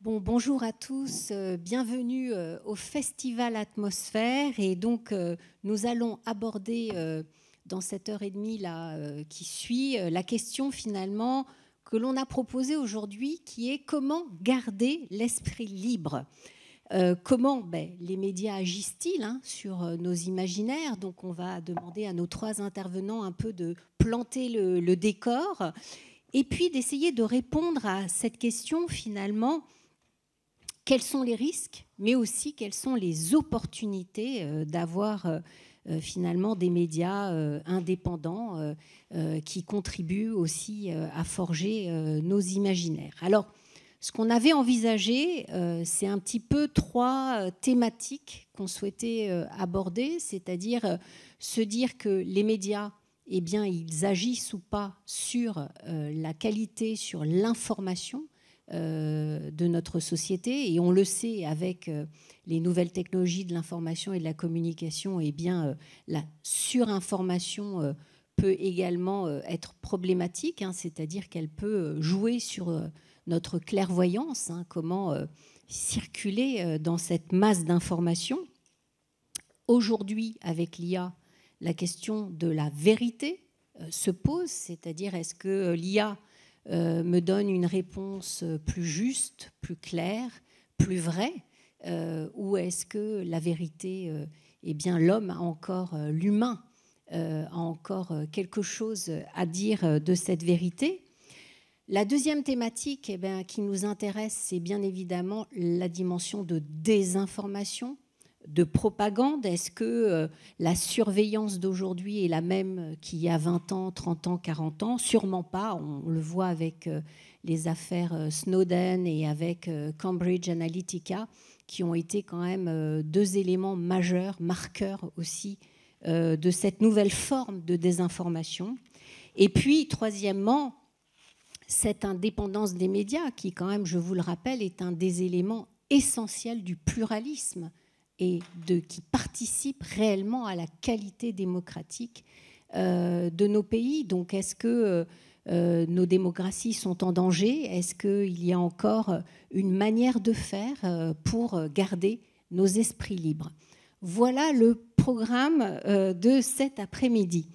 Bonjour à tous, bienvenue au Festival Atmosphère. Et donc, nous allons aborder dans cette heure et demie là, qui suit la question finalement que l'on a proposée aujourd'hui, qui est comment garder l'esprit libre. Comment les médias agissent-ils sur nos imaginaires? Donc, on va demander à nos trois intervenants un peu de planter le décor et puis d'essayer de répondre à cette question finalement. Quels sont les risques, mais aussi quelles sont les opportunités d'avoir finalement des médias indépendants qui contribuent aussi à forger nos imaginaires. Alors, ce qu'on avait envisagé, c'est un petit peu trois thématiques qu'on souhaitait aborder, c'est-à-dire se dire que les médias, eh bien, ils agissent ou pas sur la qualité, sur l'information de notre société. Et on le sait avec les nouvelles technologies de l'information et de la communication, eh bien, la surinformation peut également être problématique, c'est-à-dire qu'elle peut jouer sur notre clairvoyance, comment circuler dans cette masse d'informations. Aujourd'hui, avec l'IA, la question de la vérité se pose, c'est-à-dire est-ce que l'IA me donne une réponse plus juste, plus claire, plus vraie, ou est-ce que la vérité, eh bien, l'homme a encore, l'humain a encore quelque chose à dire de cette vérité? La deuxième thématique qui nous intéresse, c'est bien évidemment la dimension de désinformation, de propagande. Est-ce que la surveillance d'aujourd'hui est la même qu'il y a 20 ans, 30 ans, 40 ans? Sûrement pas. On le voit avec les affaires Snowden et avec Cambridge Analytica, qui ont été quand même deux éléments majeurs, marqueurs aussi de cette nouvelle forme de désinformation. Et puis, troisièmement, cette indépendance des médias, qui quand même, je vous le rappelle, est un des éléments essentiels du pluralisme et qui participe réellement à la qualité démocratique de nos pays. Donc, est-ce que nos démocraties sont en danger? Est-ce qu'il y a encore une manière de faire pour garder nos esprits libres? Voilà le programme de cet après-midi.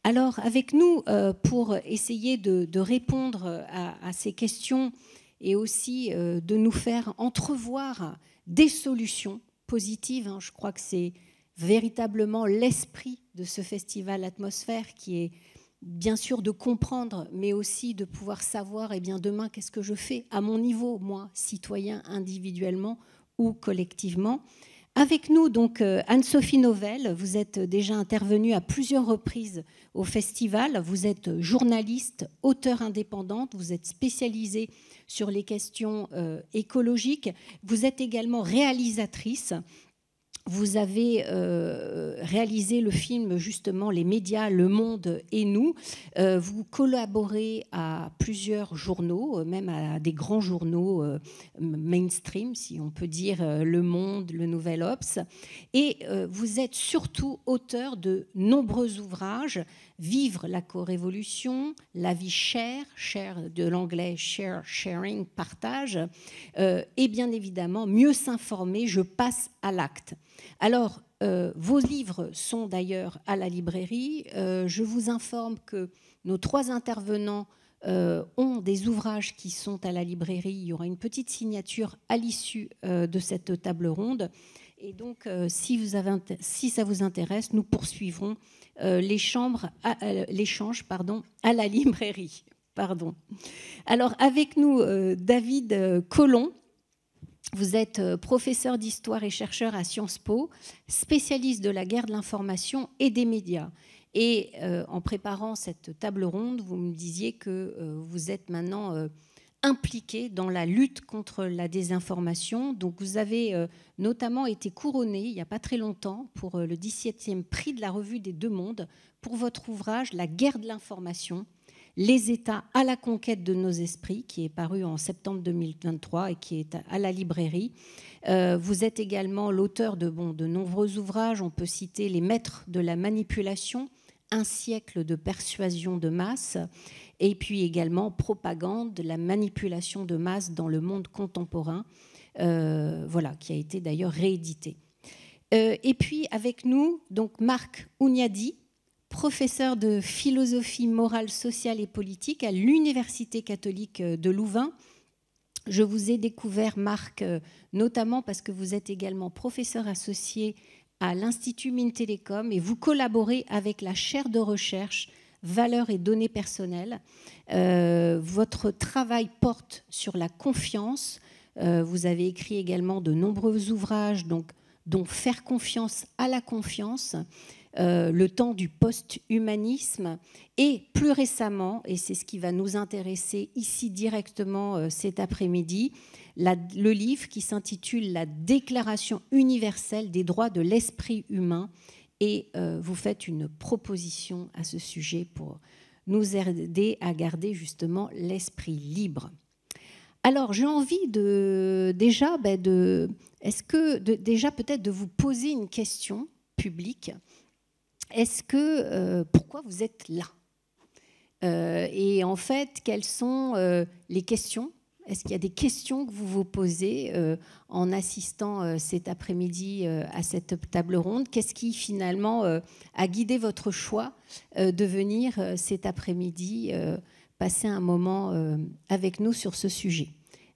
Alors, avec nous, pour essayer de répondre à ces questions et aussi de nous faire entrevoir des solutions positives, je crois que c'est véritablement l'esprit de ce festival Atmosphère, qui est bien sûr de comprendre, mais aussi de pouvoir savoir, eh bien, demain, qu'est-ce que je fais à mon niveau, moi, citoyen, individuellement ou collectivement. Avec nous, donc, Anne-Sophie Novelle, vous êtes déjà intervenue à plusieurs reprises au festival. Vous êtes journaliste, auteure indépendante, vous êtes spécialisée sur les questions écologiques. Vous êtes également réalisatrice. Vous avez réalisé le film, justement, Les médias, le monde et nous. Vous collaborez à plusieurs journaux, même à des grands journaux mainstream, si on peut dire, Le Monde, Le Nouvel Obs. Et vous êtes surtout auteur de nombreux ouvrages, Vivre la co-révolution, La vie chère, share de l'anglais share, sharing, partage, et bien évidemment, Mieux s'informer, je passe à l'acte. Alors, vos livres sont d'ailleurs à la librairie. Je vous informe que nos trois intervenants ont des ouvrages qui sont à la librairie. Il y aura une petite signature à l'issue de cette table ronde. Et donc, si ça vous intéresse, nous poursuivrons l'échange à la librairie. Pardon. Alors, avec nous, David Collomb. Vous êtes professeur d'histoire et chercheur à Sciences Po, spécialiste de la guerre de l'information et des médias. Et en préparant cette table ronde, vous me disiez que vous êtes maintenant impliqué dans la lutte contre la désinformation. Donc vous avez notamment été couronné il n'y a pas très longtemps pour le 17e prix de la Revue des Deux Mondes pour votre ouvrage « La guerre de l'information ». Les États à la conquête de nos esprits, qui est paru en septembre 2023 et qui est à la librairie. Vous êtes également l'auteur de nombreux ouvrages. On peut citer Les maîtres de la manipulation, un siècle de persuasion de masse, et puis également propagande, la manipulation de masse dans le monde contemporain, voilà, qui a été d'ailleurs réédité. Et puis avec nous, donc Marc Ouniadi, professeur de philosophie morale, sociale et politique à l'Université catholique de Louvain. Je vous ai découvert, Marc, notamment parce que vous êtes également professeur associé à l'Institut Mines Télécom et vous collaborez avec la chaire de recherche Valeurs et données personnelles. Votre travail porte sur la confiance. Vous avez écrit également de nombreux ouvrages, dont Faire confiance à la confiance, le temps du post-humanisme, et plus récemment, et c'est ce qui va nous intéresser ici directement cet après-midi, le livre qui s'intitule « La Déclaration universelle des droits de l'esprit humain », et vous faites une proposition à ce sujet pour nous aider à garder justement l'esprit libre. Alors, j'ai envie déjà peut-être de vous poser une question publique. Pourquoi vous êtes là ? Et en fait, quelles sont les questions ? Est-ce qu'il y a des questions que vous vous posez en assistant cet après-midi à cette table ronde ? Qu'est-ce qui finalement a guidé votre choix de venir cet après-midi passer un moment avec nous sur ce sujet ?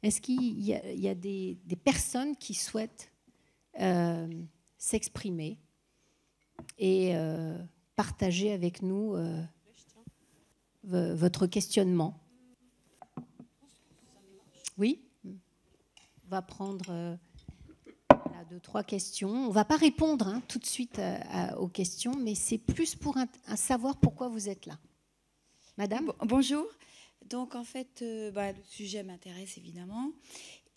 Est-ce qu'il y a des personnes qui souhaitent s'exprimer et partager avec nous votre questionnement? Oui, on va prendre 2-3 questions. On ne va pas répondre tout de suite aux questions, mais c'est plus pour savoir pourquoi vous êtes là. Madame ? Bonjour. Donc, en fait, le sujet m'intéresse évidemment.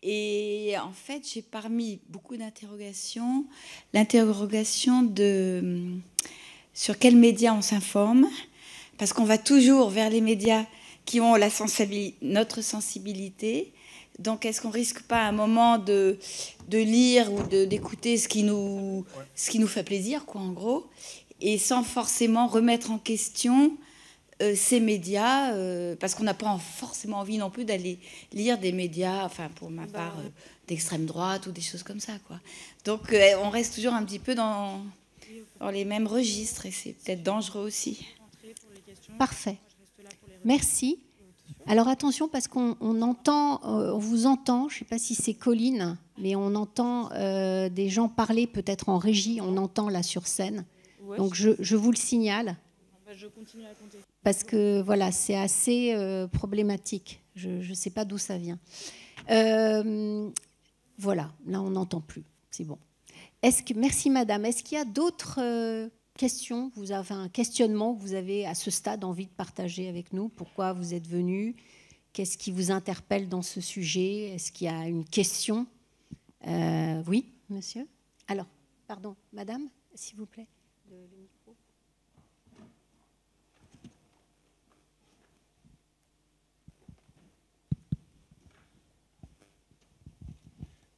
Et en fait, j'ai parmi beaucoup d'interrogations, l'interrogation sur quels médias on s'informe, parce qu'on va toujours vers les médias qui ont notre sensibilité. Donc, est-ce qu'on risque pas à un moment de lire ou d'écouter ce qui nous fait plaisir, quoi, en gros, et sans forcément remettre en question ces médias, parce qu'on n'a pas forcément envie non plus d'aller lire des médias, enfin pour ma part, d'extrême droite ou des choses comme ça, quoi. Donc on reste toujours un petit peu dans les mêmes registres et c'est peut-être dangereux aussi. Parfait. Merci. Alors attention parce qu'on entend, on vous entend, je ne sais pas si c'est Colline, mais on entend des gens parler peut-être en régie, on entend là sur scène. Ouais. Donc je vous le signale. Je continue à compter. Parce que voilà, c'est assez problématique. Je ne sais pas d'où ça vient. Voilà, là on n'entend plus. C'est bon. Merci madame. Est-ce qu'il y a d'autres questions ? Vous avez un questionnement que vous avez à ce stade envie de partager avec nous ? Pourquoi vous êtes venu ? Qu'est-ce qui vous interpelle dans ce sujet ? Est-ce qu'il y a une question ? Oui, monsieur ? Alors, pardon, madame, s'il vous plaît. Le micro.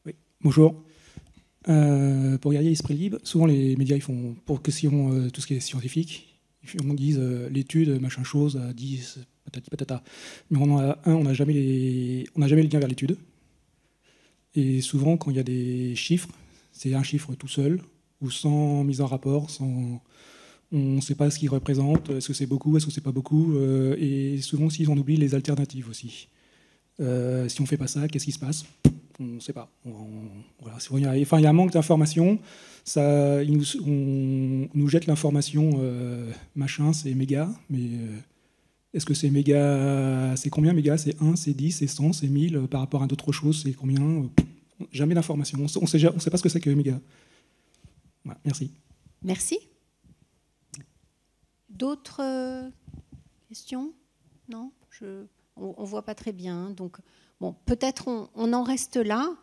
Oui, bonjour. Pour garder l'esprit libre, souvent les médias ils font pour question tout ce qui est scientifique, ils disent l'étude machin chose à 10 patati patata, mais on n'a jamais le lien vers l'étude. Et souvent quand il y a des chiffres, c'est un chiffre tout seul ou sans mise en rapport, on ne sait pas ce qu'il représente, est-ce que c'est beaucoup, est-ce que c'est pas beaucoup, et souvent si on oublie les alternatives aussi. Si on ne fait pas ça, qu'est-ce qui se passe ? On ne sait pas. Voilà, il y a un manque d'information. On nous jette l'information, machin, c'est méga, mais est-ce que c'est méga ? C'est combien méga ? C'est 1, c'est 10, c'est 100, c'est 1000 par rapport à d'autres choses, c'est combien ? Jamais d'information. On ne sait pas ce que c'est que méga. Voilà, merci. Merci. D'autres questions ? Non ? On ne voit pas très bien. Donc, bon, peut-être on en reste là.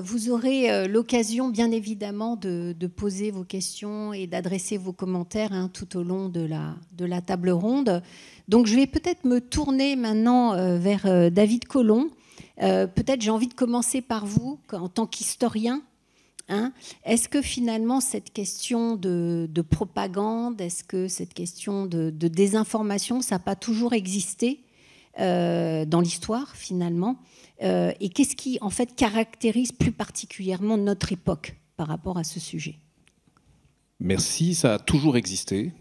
Vous aurez l'occasion, bien évidemment, de poser vos questions et d'adresser vos commentaires tout au long de la table ronde. Donc, je vais peut-être me tourner maintenant vers David Collomb. Peut-être j'ai envie de commencer par vous, en tant qu'historien. Hein? Est-ce que finalement cette question de propagande, est-ce que cette question de désinformation, ça n'a pas toujours existé dans l'histoire finalement? Et qu'est-ce qui en fait caractérise plus particulièrement notre époque par rapport à ce sujet? Merci, ça a toujours existé.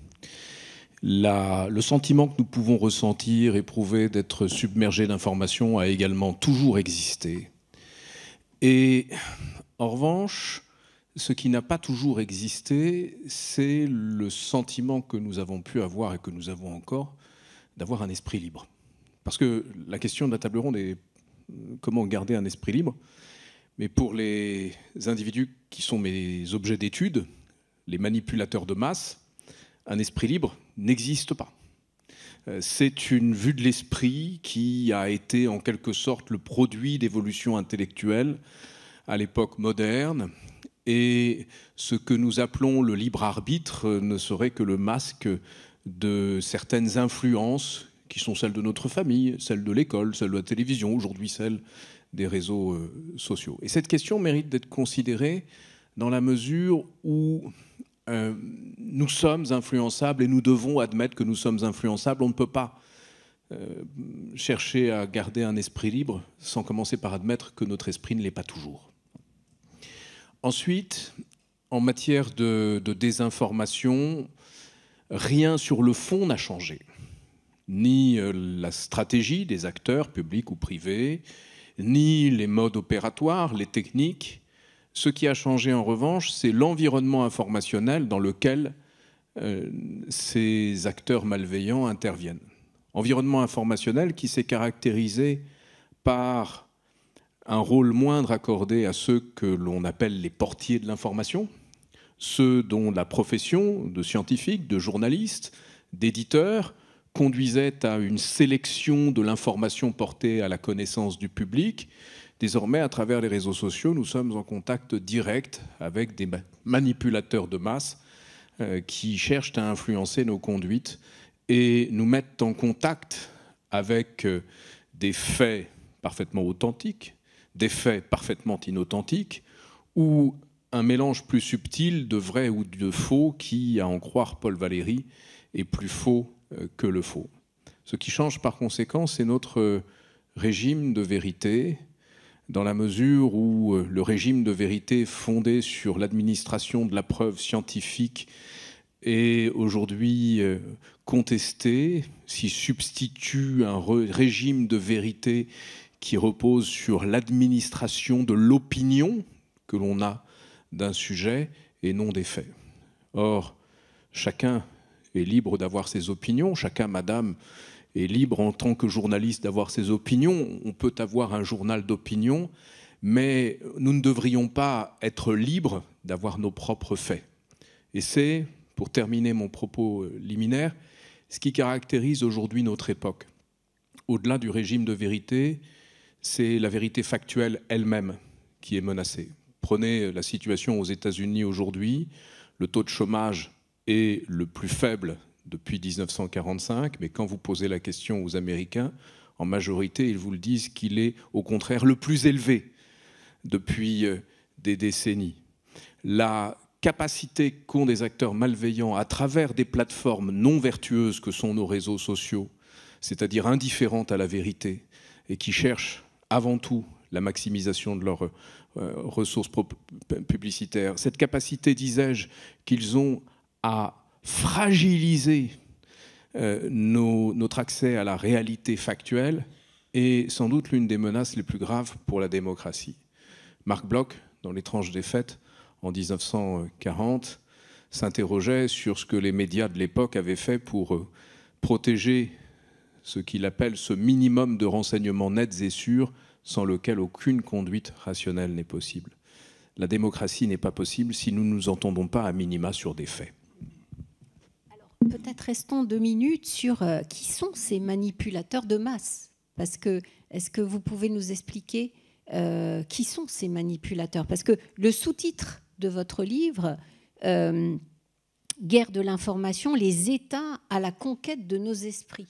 Le sentiment que nous pouvons ressentir, éprouver d'être submergé d'informations a également toujours existé. Et en revanche, ce qui n'a pas toujours existé, c'est le sentiment que nous avons pu avoir et que nous avons encore d'avoir un esprit libre. Parce que la question de la table ronde est comment garder un esprit libre. Mais pour les individus qui sont mes objets d'étude, les manipulateurs de masse, un esprit libre n'existe pas. C'est une vue de l'esprit qui a été en quelque sorte le produit d'évolution intellectuelle à l'époque moderne, et ce que nous appelons le libre arbitre ne serait que le masque de certaines influences qui sont celles de notre famille, celles de l'école, celles de la télévision, aujourd'hui celles des réseaux sociaux. Et cette question mérite d'être considérée dans la mesure où nous sommes influençables et nous devons admettre que nous sommes influençables. On ne peut pas chercher à garder un esprit libre sans commencer par admettre que notre esprit ne l'est pas toujours. Ensuite, en matière de désinformation, rien sur le fond n'a changé. Ni la stratégie des acteurs, publics ou privés, ni les modes opératoires, les techniques. Ce qui a changé en revanche, c'est l'environnement informationnel dans lequel ces acteurs malveillants interviennent. Environnement informationnel qui s'est caractérisé par un rôle moindre accordé à ceux que l'on appelle les portiers de l'information, ceux dont la profession de scientifique, de journaliste, d'éditeur conduisait à une sélection de l'information portée à la connaissance du public. Désormais, à travers les réseaux sociaux, nous sommes en contact direct avec des manipulateurs de masse qui cherchent à influencer nos conduites et nous mettent en contact avec des faits parfaitement authentiques, des faits parfaitement inauthentiques, ou un mélange plus subtil de vrai ou de faux qui, à en croire Paul Valéry, est plus faux que le faux. Ce qui change par conséquent, c'est notre régime de vérité, dans la mesure où le régime de vérité fondé sur l'administration de la preuve scientifique est aujourd'hui contesté, s'y substitue un régime de vérité qui repose sur l'administration de l'opinion que l'on a d'un sujet et non des faits. Or, chacun est libre d'avoir ses opinions, chacun, madame, est libre en tant que journaliste d'avoir ses opinions. On peut avoir un journal d'opinion, mais nous ne devrions pas être libres d'avoir nos propres faits. Et c'est, pour terminer mon propos liminaire, ce qui caractérise aujourd'hui notre époque. Au-delà du régime de vérité, c'est la vérité factuelle elle-même qui est menacée. Prenez la situation aux États-Unis aujourd'hui, le taux de chômage est le plus faible depuis 1945, mais quand vous posez la question aux Américains, en majorité, ils vous le disent qu'il est au contraire le plus élevé depuis des décennies. La capacité qu'ont des acteurs malveillants à travers des plateformes non vertueuses que sont nos réseaux sociaux, c'est-à-dire indifférentes à la vérité, et qui cherchent avant tout la maximisation de leurs ressources publicitaires, cette capacité, disais-je, qu'ils ont à fragiliser notre accès à la réalité factuelle est sans doute l'une des menaces les plus graves pour la démocratie. Marc Bloch, dans L'étrange défaite, en 1940, s'interrogeait sur ce que les médias de l'époque avaient fait pour protéger ce qu'il appelle ce minimum de renseignements nets et sûrs sans lequel aucune conduite rationnelle n'est possible. La démocratie n'est pas possible si nous ne nous entendons pas à minima sur des faits. Alors, peut-être restons 2 minutes sur qui sont ces manipulateurs de masse. Parce que, est-ce que vous pouvez nous expliquer qui sont ces manipulateurs? Parce que le sous-titre de votre livre, Guerre de l'information, les États à la conquête de nos esprits.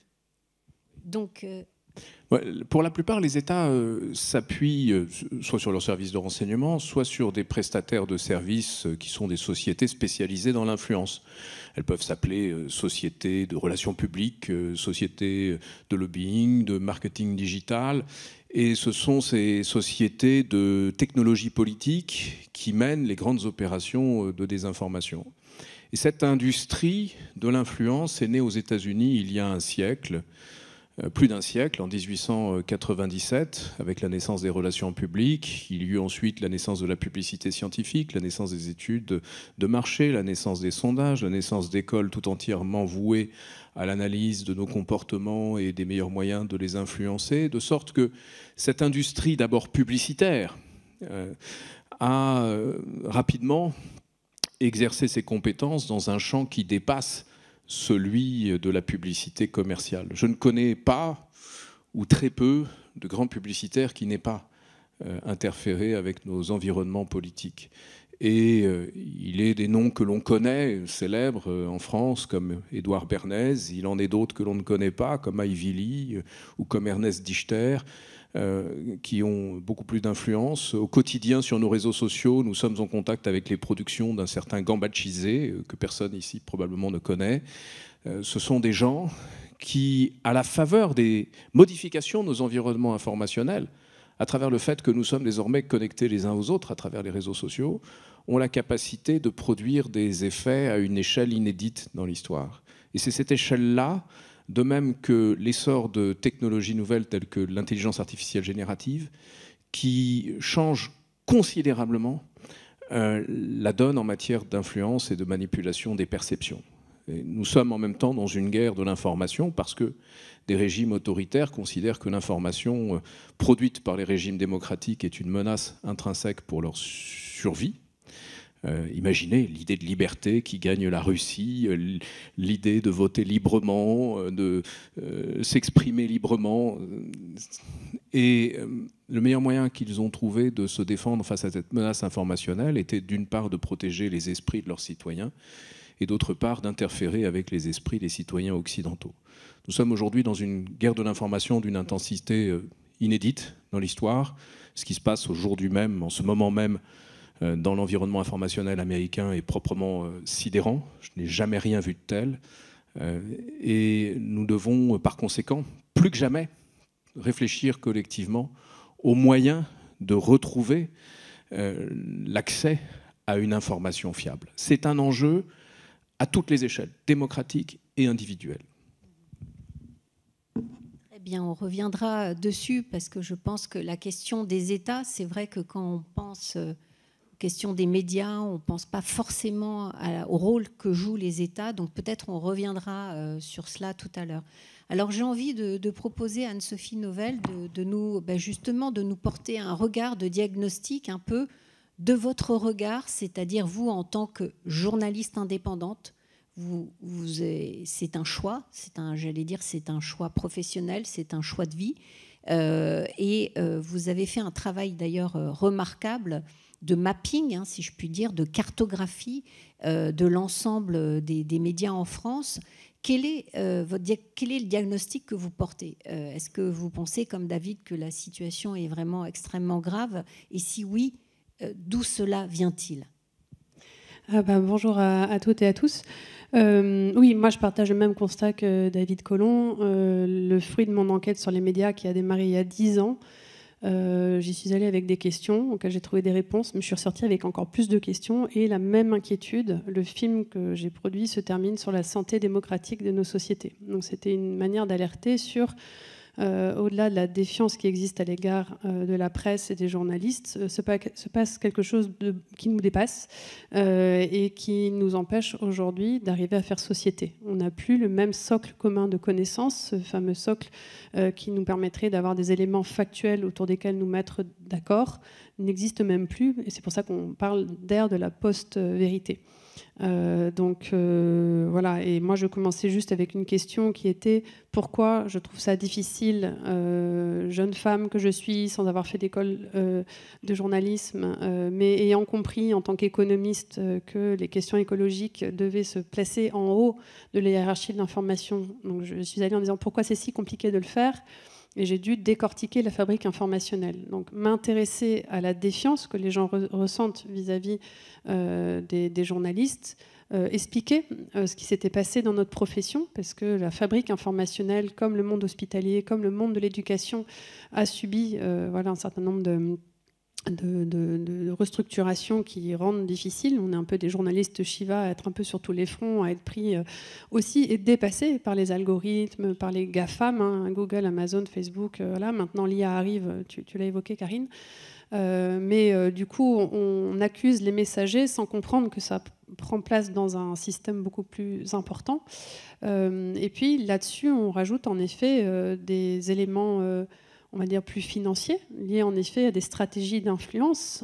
Donc, Ouais, pour la plupart, les États s'appuient soit sur leurs services de renseignement, soit sur des prestataires de services qui sont des sociétés spécialisées dans l'influence. Elles peuvent s'appeler sociétés de relations publiques, sociétés de lobbying, de marketing digital. Et ce sont ces sociétés de technologie politique qui mènent les grandes opérations de désinformation. Et cette industrie de l'influence est née aux États-Unis il y a un siècle, plus d'un siècle, en 1897, avec la naissance des relations publiques. Il y eut ensuite la naissance de la publicité scientifique, la naissance des études de marché, la naissance des sondages, la naissance d'écoles tout entièrement vouées à l'analyse de nos comportements et des meilleurs moyens de les influencer, de sorte que cette industrie d'abord publicitaire a rapidement exercé ses compétences dans un champ qui dépasse celui de la publicité commerciale. Je ne connais pas, ou très peu, de grands publicitaires qui n'aient pas interféré avec nos environnements politiques. Et il est des noms que l'on connaît, célèbres en France, comme Édouard Bernays. Il en est d'autres que l'on ne connaît pas, comme Ivy Lee ou comme Ernest Dichter, qui ont beaucoup plus d'influence. Au quotidien, sur nos réseaux sociaux, nous sommes en contact avec les productions d'un certain Gambachisé, que personne ici probablement ne connaît. Ce sont des gens qui, à la faveur des modifications de nos environnements informationnels, à travers le fait que nous sommes désormais connectés les uns aux autres à travers les réseaux sociaux, ont la capacité de produire des effets à une échelle inédite dans l'histoire. Et c'est cette échelle-là, de même que l'essor de technologies nouvelles telles que l'intelligence artificielle générative, qui change considérablement la donne en matière d'influence et de manipulation des perceptions. Et nous sommes en même temps dans une guerre de l'information parce que des régimes autoritaires considèrent que l'information produite par les régimes démocratiques est une menace intrinsèque pour leur survie. Imaginez l'idée de liberté qui gagne la Russie, l'idée de voter librement, de s'exprimer librement. Et le meilleur moyen qu'ils ont trouvé de se défendre face à cette menace informationnelle était d'une part de protéger les esprits de leurs citoyens et d'autre part d'interférer avec les esprits des citoyens occidentaux. Nous sommes aujourd'hui dans une guerre de l'information d'une intensité inédite dans l'histoire. Ce qui se passe au jour du même, en ce moment même, dans l'environnement informationnel américain est proprement sidérant. Je n'ai jamais rien vu de tel. Et nous devons, par conséquent, plus que jamais, réfléchir collectivement aux moyens de retrouver l'accès à une information fiable. C'est un enjeu à toutes les échelles, démocratiques et individuelles. Eh bien, on reviendra dessus parce que je pense que la question des États, c'est vrai que quand on pense question des médias, on ne pense pas forcément au rôle que jouent les États, donc peut-être on reviendra sur cela tout à l'heure. Alors j'ai envie de proposer à Anne-Sophie Novelle justement de nous porter un regard de diagnostic un peu de votre regard, c'est-à-dire vous en tant que journaliste indépendante, c'est un choix, c'est un choix professionnel, c'est un choix de vie, et vous avez fait un travail d'ailleurs remarquable de mapping, si je puis dire, de cartographie de l'ensemble des médias en France. Quel est le diagnostic que vous portez ? Est-ce que vous pensez, comme David, que la situation est vraiment extrêmement grave ? Et si oui, d'où cela vient-il ? Bonjour à toutes et à tous. Oui, moi je partage le même constat que David Collomb. Le fruit de mon enquête sur les médias qui a démarré il y a 10 ans, j'y suis allée avec des questions auxquelles j'ai trouvé des réponses, mais je suis ressortie avec encore plus de questions et la même inquiétude. Le film que j'ai produit se termine sur la santé démocratique de nos sociétés. Donc c'était une manière d'alerter sur, au-delà de la défiance qui existe à l'égard de la presse et des journalistes, se passe quelque chose qui nous dépasse et qui nous empêche aujourd'hui d'arriver à faire société. On n'a plus le même socle commun de connaissances, ce fameux socle qui nous permettrait d'avoir des éléments factuels autour desquels nous mettre d'accord, n'existe même plus. Et c'est pour ça qu'on parle d'ère de la post-vérité. Voilà, et moi je commençais juste avec une question qui était pourquoi je trouve ça difficile, jeune femme que je suis, sans avoir fait d'école de journalisme, mais ayant compris en tant qu'économiste que les questions écologiques devaient se placer en haut de la hiérarchie de l'information. Donc je suis allée en disant pourquoi c'est si compliqué de le faire. Et j'ai dû décortiquer la fabrique informationnelle. Donc m'intéresser à la défiance que les gens ressentent vis-à-vis des journalistes, expliquer ce qui s'était passé dans notre profession, parce que la fabrique informationnelle, comme le monde hospitalier, comme le monde de l'éducation, a subi un certain nombre de restructurations qui rendent difficile. On est un peu des journalistes Shiva à être un peu sur tous les fronts, à être pris aussi et dépassés par les algorithmes, par les GAFAM, hein, Google, Amazon, Facebook. Voilà. Maintenant, l'IA arrive, tu l'as évoqué, Karine. Mais du coup, on accuse les messagers sans comprendre que ça prend place dans un système beaucoup plus important. Et puis là-dessus, on rajoute en effet des éléments on va dire plus financiers, liés en effet à des stratégies d'influence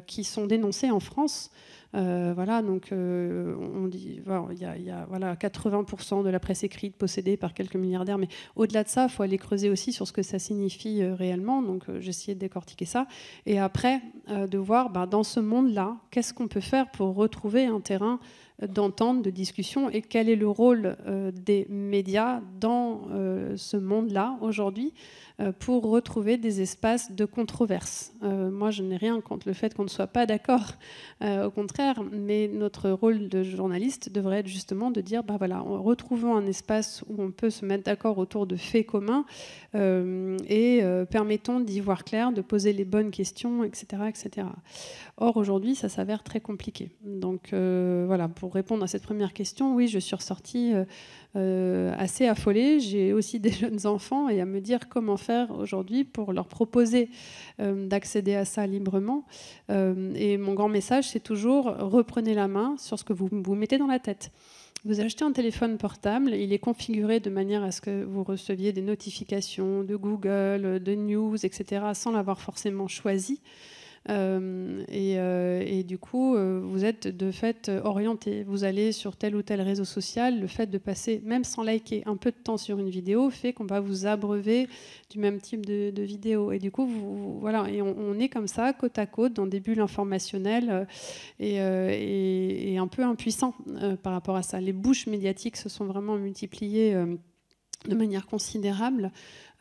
qui sont dénoncées en France. Donc on dit, il y a 80% de la presse écrite possédée par quelques milliardaires, mais au-delà de ça, il faut aller creuser aussi sur ce que ça signifie réellement. Donc j'ai essayé de décortiquer ça. Et après, de voir dans ce monde-là, qu'est-ce qu'on peut faire pour retrouver un terrain d'entente, de discussion, et quel est le rôle des médias dans ce monde-là aujourd'hui pour retrouver des espaces de controverse. Moi, je n'ai rien contre le fait qu'on ne soit pas d'accord, au contraire, mais notre rôle de journaliste devrait être justement de dire, retrouvons un espace où on peut se mettre d'accord autour de faits communs et permettons d'y voir clair, de poser les bonnes questions, etc. etc. Or, aujourd'hui, ça s'avère très compliqué. Donc, pour répondre à cette première question, oui, je suis ressortie assez affolée. J'ai aussi des jeunes enfants et à me dire comment faire aujourd'hui pour leur proposer d'accéder à ça librement. Et mon grand message, c'est toujours reprenez la main sur ce que vous vous mettez dans la tête. Vous achetez un téléphone portable, il est configuré de manière à ce que vous receviez des notifications de Google, de news, etc., sans l'avoir forcément choisi. Et du coup, vous êtes de fait orienté. Vous allez sur tel ou tel réseau social. Le fait de passer, même sans liker, un peu de temps sur une vidéo fait qu'on va vous abreuver du même type de vidéo. Et du coup, et on est comme ça, côte à côte, dans des bulles informationnelles et un peu impuissant par rapport à ça. Les bouches médiatiques se sont vraiment multipliées de manière considérable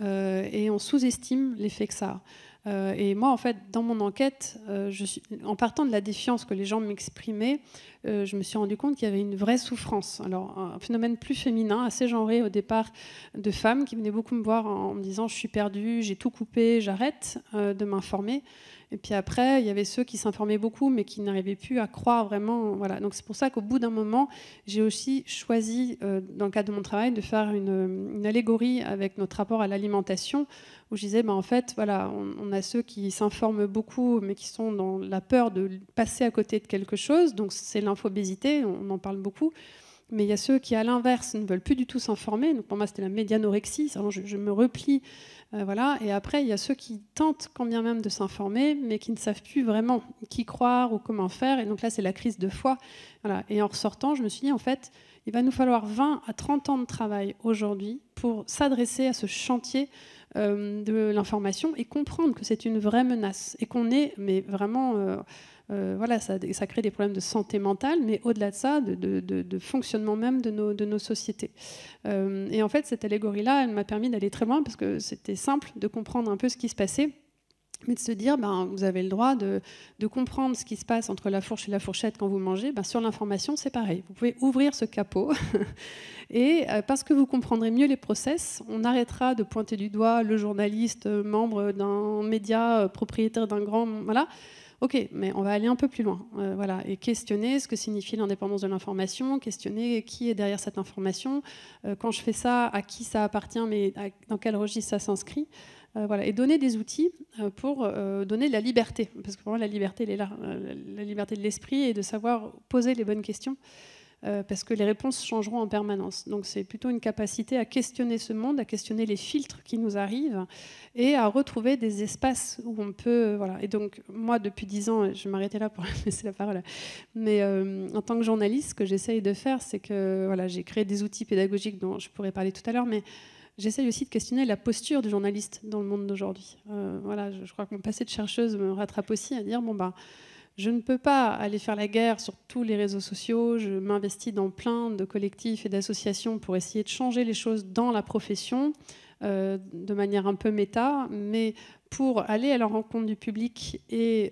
et on sous-estime l'effet que ça a. Et moi, en fait, dans mon enquête, en partant de la défiance que les gens m'exprimaient, je me suis rendu compte qu'il y avait une vraie souffrance. Alors, un phénomène plus féminin, assez genré au départ, de femmes qui venaient beaucoup me voir en me disant « je suis perdue, j'ai tout coupé, j'arrête de m'informer ». Et puis après, il y avait ceux qui s'informaient beaucoup, mais qui n'arrivaient plus à croire vraiment. Voilà. Donc c'est pour ça qu'au bout d'un moment, j'ai aussi choisi, dans le cadre de mon travail, de faire une allégorie avec notre rapport à l'alimentation, où je disais, en fait, on a ceux qui s'informent beaucoup, mais qui sont dans la peur de passer à côté de quelque chose. Donc c'est l'infobésité, on en parle beaucoup. Mais il y a ceux qui, à l'inverse, ne veulent plus du tout s'informer. Donc pour moi, c'était la médianorexie. Je me replie. Et après, il y a ceux qui tentent quand bien même de s'informer, mais qui ne savent plus vraiment qui croire ou comment faire. Et donc là, c'est la crise de foi. Voilà. Et en ressortant, je me suis dit, en fait, il va nous falloir 20 à 30 ans de travail aujourd'hui pour s'adresser à ce chantier de l'information et comprendre que c'est une vraie menace. Et qu'on est, mais vraiment... ça crée des problèmes de santé mentale, mais au-delà de ça, de fonctionnement même de nos sociétés. Et en fait, cette allégorie-là, elle m'a permis d'aller très loin parce que c'était simple de comprendre un peu ce qui se passait, mais de se dire, vous avez le droit de comprendre ce qui se passe entre la fourche et la fourchette quand vous mangez. Sur l'information, c'est pareil. Vous pouvez ouvrir ce capot et parce que vous comprendrez mieux les process, on arrêtera de pointer du doigt le journaliste, membre d'un média, propriétaire d'un grand... Voilà. Ok, mais on va aller un peu plus loin, et questionner ce que signifie l'indépendance de l'information, questionner qui est derrière cette information, quand je fais ça, à qui ça appartient, mais dans quel registre ça s'inscrit, et donner des outils pour donner de la liberté, parce que pour moi la liberté, elle est là, la liberté de l'esprit et de savoir poser les bonnes questions. Parce que les réponses changeront en permanence. Donc c'est plutôt une capacité à questionner ce monde, à questionner les filtres qui nous arrivent et à retrouver des espaces où on peut... Et donc moi, depuis 10 ans, je vais m'arrêter là pour laisser la parole, mais en tant que journaliste, ce que j'essaye de faire, c'est que j'ai créé des outils pédagogiques dont je pourrais parler tout à l'heure, mais j'essaye aussi de questionner la posture du journaliste dans le monde d'aujourd'hui. Je crois que mon passé de chercheuse me rattrape aussi à dire, je ne peux pas aller faire la guerre sur tous les réseaux sociaux. Je m'investis dans plein de collectifs et d'associations pour essayer de changer les choses dans la profession. de manière un peu méta, mais pour aller à la rencontre du public et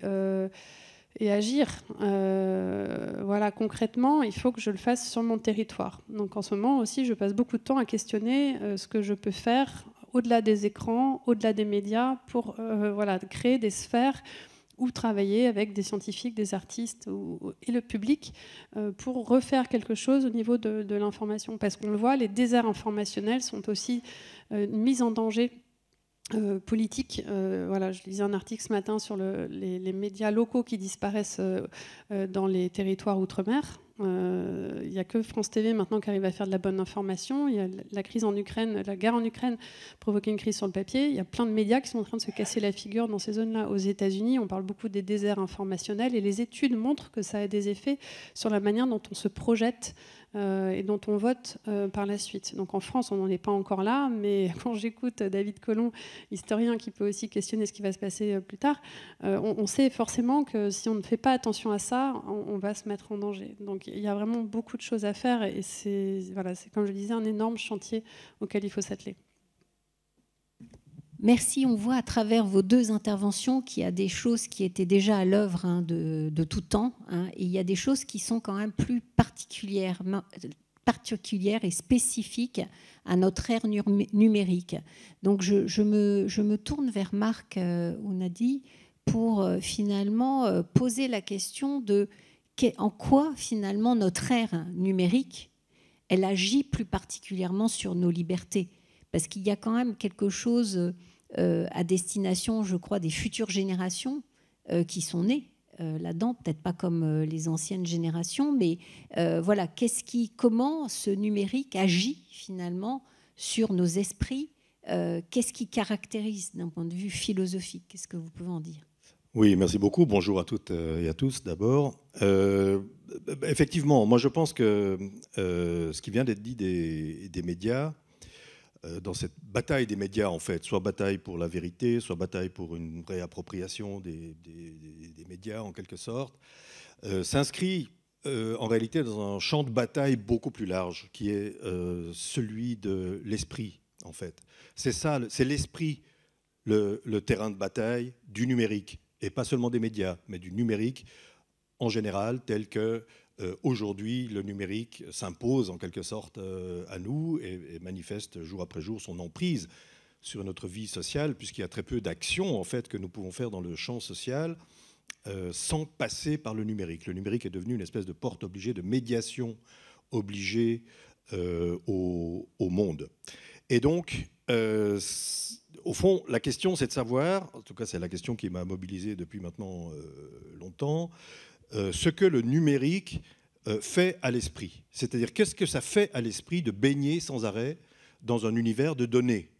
agir voilà, concrètement, il faut que je le fasse sur mon territoire. Donc en ce moment aussi, je passe beaucoup de temps à questionner ce que je peux faire au-delà des écrans, au-delà des médias, pour voilà, créer des sphères ou travailler avec des scientifiques, des artistes et le public pour refaire quelque chose au niveau de l'information. Parce qu'on le voit, les déserts informationnels sont aussi une mise en danger politique. Voilà, je lisais un article ce matin sur les médias locaux qui disparaissent dans les territoires outre-mer. Il n'y a que France TV maintenant qui arrive à faire de la bonne information. Il y a la crise en Ukraine, la guerre en Ukraine provoquait une crise sur le papier. Il y a plein de médias qui sont en train de se casser la figure dans ces zones-là. Aux États-Unis, on parle beaucoup des déserts informationnels et les études montrent que ça a des effets sur la manière dont on se projette et dont on vote par la suite. Donc en France, on n'en est pas encore là, mais quand j'écoute David Colomb, historien qui peut aussi questionner ce qui va se passer plus tard, on sait forcément que si on ne fait pas attention à ça, on va se mettre en danger. Donc il y a vraiment beaucoup de choses à faire et c'est, voilà, c'est comme je disais, un énorme chantier auquel il faut s'atteler. Merci. On voit à travers vos deux interventions qu'il y a des choses qui étaient déjà à l'œuvre de tout temps, et il y a des choses qui sont quand même plus particulières et spécifiques à notre ère numérique. Donc je me tourne vers Marc Ounadi pour finalement poser la question de en quoi finalement notre ère numérique, elle agit plus particulièrement sur nos libertés. Parce qu'il y a quand même quelque chose à destination, je crois, des futures générations qui sont nées là-dedans, peut-être pas comme les anciennes générations, mais voilà, comment ce numérique agit finalement sur nos esprits, qu'est-ce qui caractérise d'un point de vue philosophique? Qu'est-ce que vous pouvez en dire? Oui, merci beaucoup. Bonjour à toutes et à tous d'abord. Effectivement, moi je pense que ce qui vient d'être dit des médias, dans cette bataille des médias, en fait, soit bataille pour la vérité, soit bataille pour une réappropriation des médias, en quelque sorte, s'inscrit en réalité dans un champ de bataille beaucoup plus large, qui est celui de l'esprit, en fait. C'est ça, c'est l'esprit, le terrain de bataille du numérique, et pas seulement des médias, mais du numérique en général, tel que aujourd'hui, le numérique s'impose en quelque sorte à nous et manifeste jour après jour son emprise sur notre vie sociale, puisqu'il y a très peu d'actions en fait, que nous pouvons faire dans le champ social sans passer par le numérique. Le numérique est devenu une espèce de porte obligée, de médiation obligée au monde. Et donc, au fond, la question, c'est de savoir, en tout cas c'est la question qui m'a mobilisé depuis maintenant longtemps, ce que le numérique fait à l'esprit. C'est-à-dire, qu'est-ce que ça fait à l'esprit de baigner sans arrêt dans un univers de données?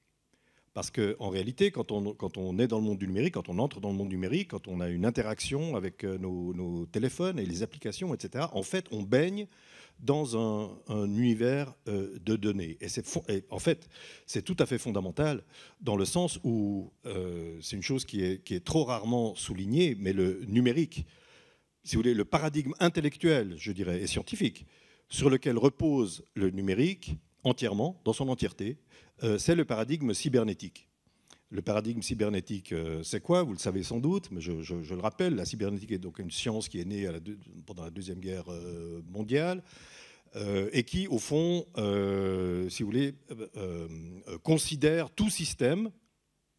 Parce qu'en réalité, quand on est dans le monde du numérique, quand on entre dans le monde numérique, quand on a une interaction avec nos téléphones et les applications, etc., en fait, on baigne dans un univers de données. Et en fait, c'est tout à fait fondamental dans le sens où c'est une chose qui est trop rarement soulignée, mais le numérique, si vous voulez, le paradigme intellectuel, je dirais, et scientifique, sur lequel repose le numérique entièrement, dans son entièreté, c'est le paradigme cybernétique. Le paradigme cybernétique, c'est quoi? Vous le savez sans doute, mais je le rappelle, la cybernétique est donc une science qui est née pendant la Deuxième Guerre mondiale et qui, au fond, si vous voulez, considère tout système,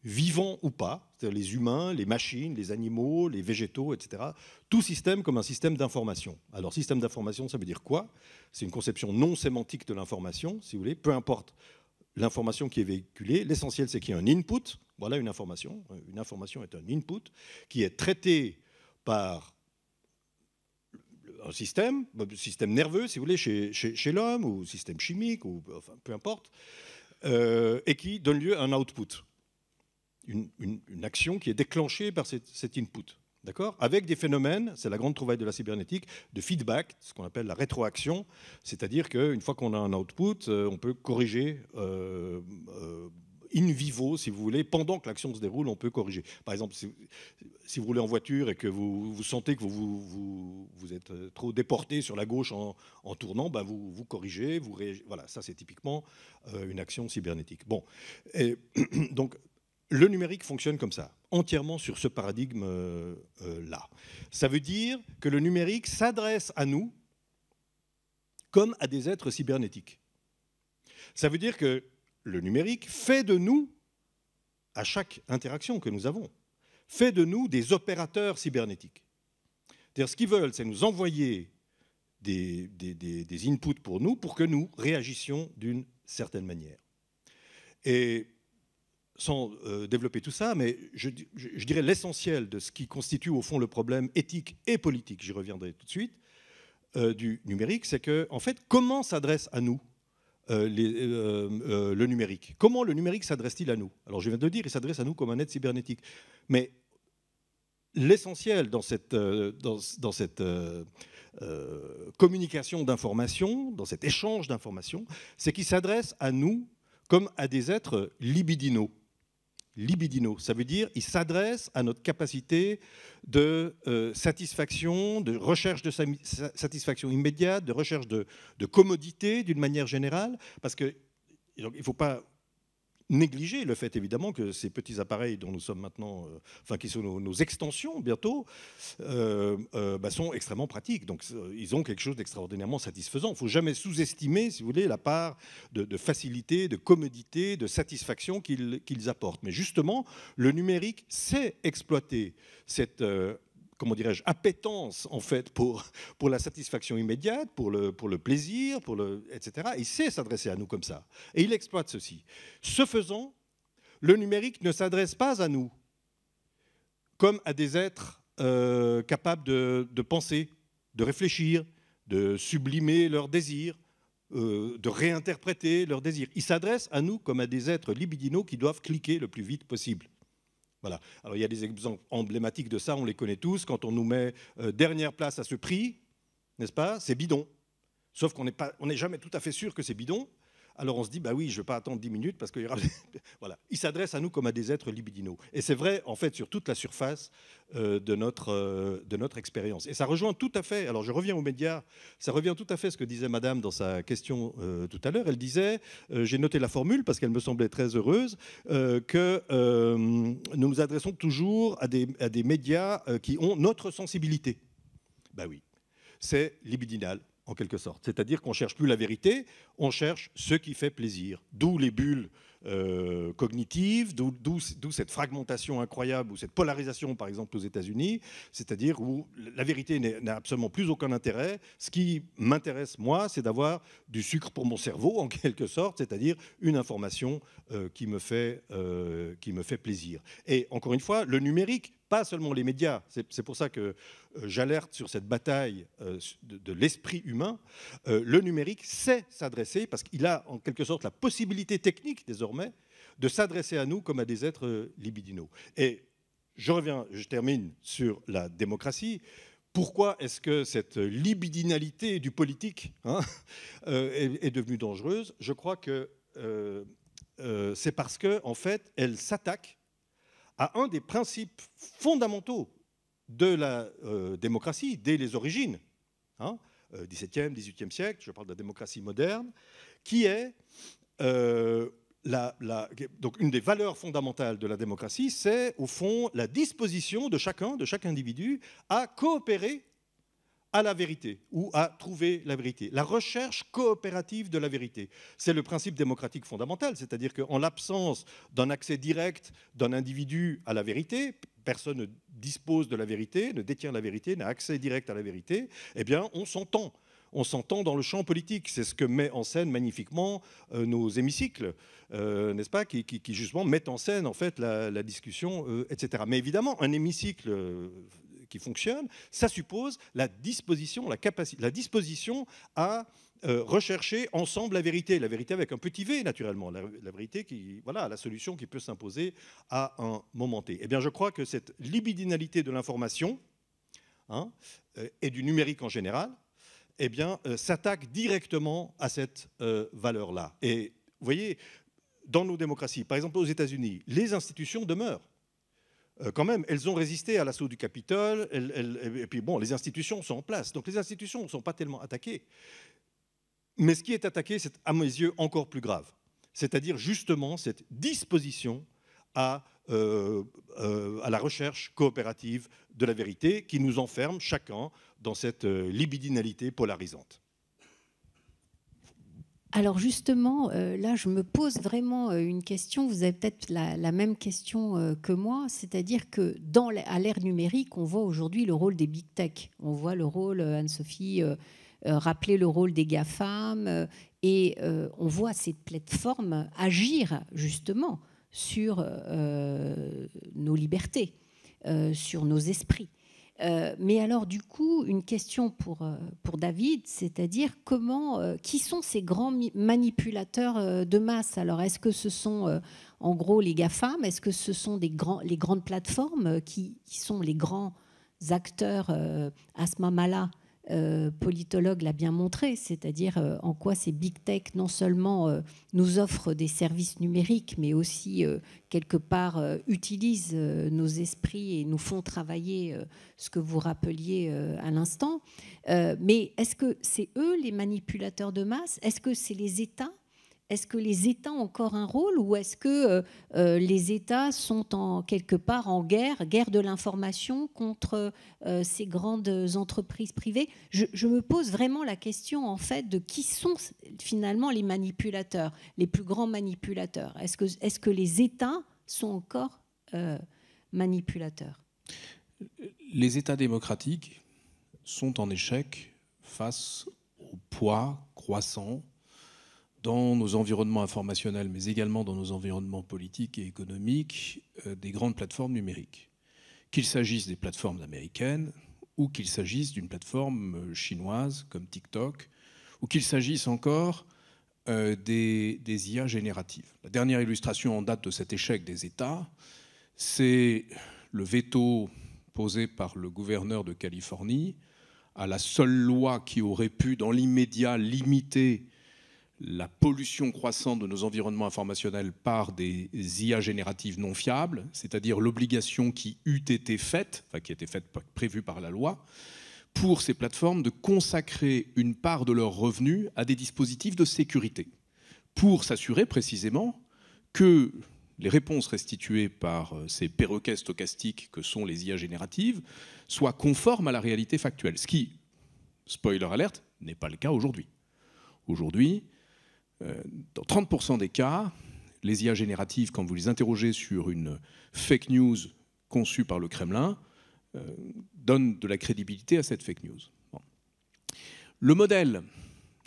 vivant ou pas, c'est-à-dire les humains, les machines, les animaux, les végétaux, etc., tout système comme un système d'information. Alors, système d'information, ça veut dire quoi? C'est une conception non sémantique de l'information, si vous voulez, peu importe l'information qui est véhiculée, l'essentiel c'est qu'il y a un input, voilà une information est un input qui est traité par un système nerveux, si vous voulez, chez l'homme, ou système chimique, ou enfin, peu importe, et qui donne lieu à un output. Une action qui est déclenchée par cet input, d'accord ? Avec des phénomènes, c'est la grande trouvaille de la cybernétique, de feedback, ce qu'on appelle la rétroaction, c'est-à-dire qu'une fois qu'on a un output, on peut corriger in vivo, si vous voulez, pendant que l'action se déroule, on peut corriger. Par exemple, si vous roulez en voiture et que vous sentez que vous êtes trop déporté sur la gauche en tournant, ben vous corrigez, vous réagissez. Voilà, ça c'est typiquement une action cybernétique. Bon, et, donc le numérique fonctionne comme ça, entièrement sur ce paradigme-là. Ça veut dire que le numérique s'adresse à nous comme à des êtres cybernétiques. Ça veut dire que le numérique fait de nous, à chaque interaction que nous avons, fait de nous des opérateurs cybernétiques. C'est-à-dire, ce qu'ils veulent, c'est nous envoyer des inputs pour nous, pour que nous réagissions d'une certaine manière. Et sans développer tout ça, mais je dirais l'essentiel de ce qui constitue au fond le problème éthique et politique, j'y reviendrai tout de suite, du numérique, c'est que, en fait, comment s'adresse à nous le numérique? Comment le numérique s'adresse-t-il à nous? Alors je viens de dire, il s'adresse à nous comme un être cybernétique. Mais l'essentiel dans cette communication d'informations, dans cet échange d'informations, c'est qu'il s'adresse à nous comme à des êtres libidinaux. Libidinaux, ça veut dire il s'adresse à notre capacité de satisfaction, de recherche de satisfaction immédiate, de recherche de commodité d'une manière générale, parce qu'il ne faut pas négliger le fait évidemment que ces petits appareils dont nous sommes maintenant, enfin qui sont nos extensions bientôt, sont extrêmement pratiques. Donc ils ont quelque chose d'extraordinairement satisfaisant. Il ne faut jamais sous-estimer, si vous voulez, la part de facilité, de commodité, de satisfaction qu'ils apportent. Mais justement, le numérique sait exploiter cette comment dirais-je, appétence en fait pour la satisfaction immédiate, pour le plaisir, etc. Il sait s'adresser à nous comme ça. Et il exploite ceci. Ce faisant, le numérique ne s'adresse pas à nous comme à des êtres capables de penser, de réfléchir, de sublimer leurs désirs, de réinterpréter leurs désirs. Il s'adresse à nous comme à des êtres libidinaux qui doivent cliquer le plus vite possible. Voilà. Alors, il y a des exemples emblématiques de ça, on les connaît tous. Quand on nous met dernière place à ce prix, n'est-ce pas? C'est bidon. Sauf qu'on n'est jamais tout à fait sûr que c'est bidon. Alors on se dit, bah oui, je ne vais pas attendre 10 minutes parce qu'il y aura... Voilà. Il s'adresse à nous comme à des êtres libidinaux. Et c'est vrai, en fait, sur toute la surface de notre expérience. Et ça rejoint tout à fait, alors je reviens aux médias, ça revient tout à fait ce que disait Madame dans sa question tout à l'heure. Elle disait, j'ai noté la formule parce qu'elle me semblait très heureuse, que nous nous adressons toujours à des médias qui ont notre sensibilité. Ben oui, c'est libidinal. En quelque sorte. C'est-à-dire qu'on ne cherche plus la vérité, on cherche ce qui fait plaisir. D'où les bulles cognitives, d'où cette fragmentation incroyable, ou cette polarisation, par exemple, aux États-Unis, c'est-à-dire où la vérité n'a absolument plus aucun intérêt. Ce qui m'intéresse, moi, c'est d'avoir du sucre pour mon cerveau, en quelque sorte, c'est-à-dire une information qui me fait plaisir. Et encore une fois, le numérique, pas seulement les médias, c'est pour ça que j'alerte sur cette bataille de l'esprit humain. Le numérique sait s'adresser, parce qu'il a en quelque sorte la possibilité technique désormais de s'adresser à nous comme à des êtres libidinaux. Et je termine sur la démocratie. Pourquoi est-ce que cette libidinalité du politique est devenue dangereuse? Je crois que c'est parce qu'en fait, elle s'attaque à un des principes fondamentaux de la démocratie, dès les origines, 17e, 18e siècle, je parle de la démocratie moderne, qui est donc une des valeurs fondamentales de la démocratie, c'est au fond la disposition de chaque individu à coopérer à la vérité ou à trouver la vérité. La recherche coopérative de la vérité. C'est le principe démocratique fondamental, c'est-à-dire qu'en l'absence d'un accès direct d'un individu à la vérité, personne ne dispose de la vérité, ne détient la vérité, n'a accès direct à la vérité, eh bien on s'entend. On s'entend dans le champ politique. C'est ce que met en scène magnifiquement nos hémicycles, n'est-ce pas, qui justement mettent en scène en fait la discussion, etc. Mais évidemment, un hémicycle qui fonctionne, ça suppose la disposition, la disposition à rechercher ensemble la vérité avec un petit v naturellement, la vérité la solution qui peut s'imposer à un moment T. Eh bien, je crois que cette libidinalité de l'information et du numérique en général, eh bien, s'attaque directement à cette valeur-là. Et vous voyez, dans nos démocraties, par exemple aux États-Unis, les institutions demeurent. Quand même, elles ont résisté à l'assaut du Capitole, et puis bon, les institutions sont en place. Donc les institutions ne sont pas tellement attaquées. Mais ce qui est attaqué, c'est à mes yeux encore plus grave. C'est-à-dire justement cette disposition à la recherche coopérative de la vérité qui nous enferme chacun dans cette libidinalité polarisante. Alors justement, là, je me pose vraiment une question. Vous avez peut-être la même question que moi, c'est-à-dire que à l'ère numérique, on voit aujourd'hui le rôle des big tech. On voit le rôle, Anne-Sophie rappeler le rôle des GAFAM, et on voit ces plateformes agir justement sur nos libertés, sur nos esprits. Mais alors, du coup, une question pour David, c'est-à-dire qui sont ces grands manipulateurs de masse? Alors, est-ce que ce sont en gros les GAFAM? Est-ce que ce sont les grandes plateformes qui sont les grands acteurs? Asma Mala, politologue, l'a bien montré, c'est-à-dire en quoi ces big tech non seulement nous offrent des services numériques, mais aussi quelque part utilisent nos esprits et nous font travailler ce que vous rappeliez à l'instant. Mais est-ce que c'est eux les manipulateurs de masse? Est-ce que c'est les États? Est-ce que les États ont encore un rôle, ou est-ce que les États sont quelque part en guerre de l'information contre ces grandes entreprises privées? Je me pose vraiment la question, en fait, de qui sont finalement les manipulateurs, les plus grands manipulateurs. Est-ce que les États sont encore manipulateurs? Les États démocratiques sont en échec face au poids croissant dans nos environnements informationnels, mais également dans nos environnements politiques et économiques, des grandes plateformes numériques. Qu'il s'agisse des plateformes américaines, ou qu'il s'agisse d'une plateforme chinoise comme TikTok, ou qu'il s'agisse encore des IA génératives. La dernière illustration en date de cet échec des États, c'est le veto posé par le gouverneur de Californie à la seule loi qui aurait pu, dans l'immédiat, limiter la pollution croissante de nos environnements informationnels par des IA génératives non fiables, c'est-à-dire l'obligation qui eût été faite, enfin qui était faite, prévue par la loi, pour ces plateformes de consacrer une part de leurs revenus à des dispositifs de sécurité, pour s'assurer précisément que les réponses restituées par ces perroquets stochastiques que sont les IA génératives soient conformes à la réalité factuelle, ce qui, spoiler alert, n'est pas le cas aujourd'hui. Aujourd'hui, dans 30% des cas, les IA génératives, quand vous les interrogez sur une fake news conçue par le Kremlin, donnent de la crédibilité à cette fake news. Bon. Le modèle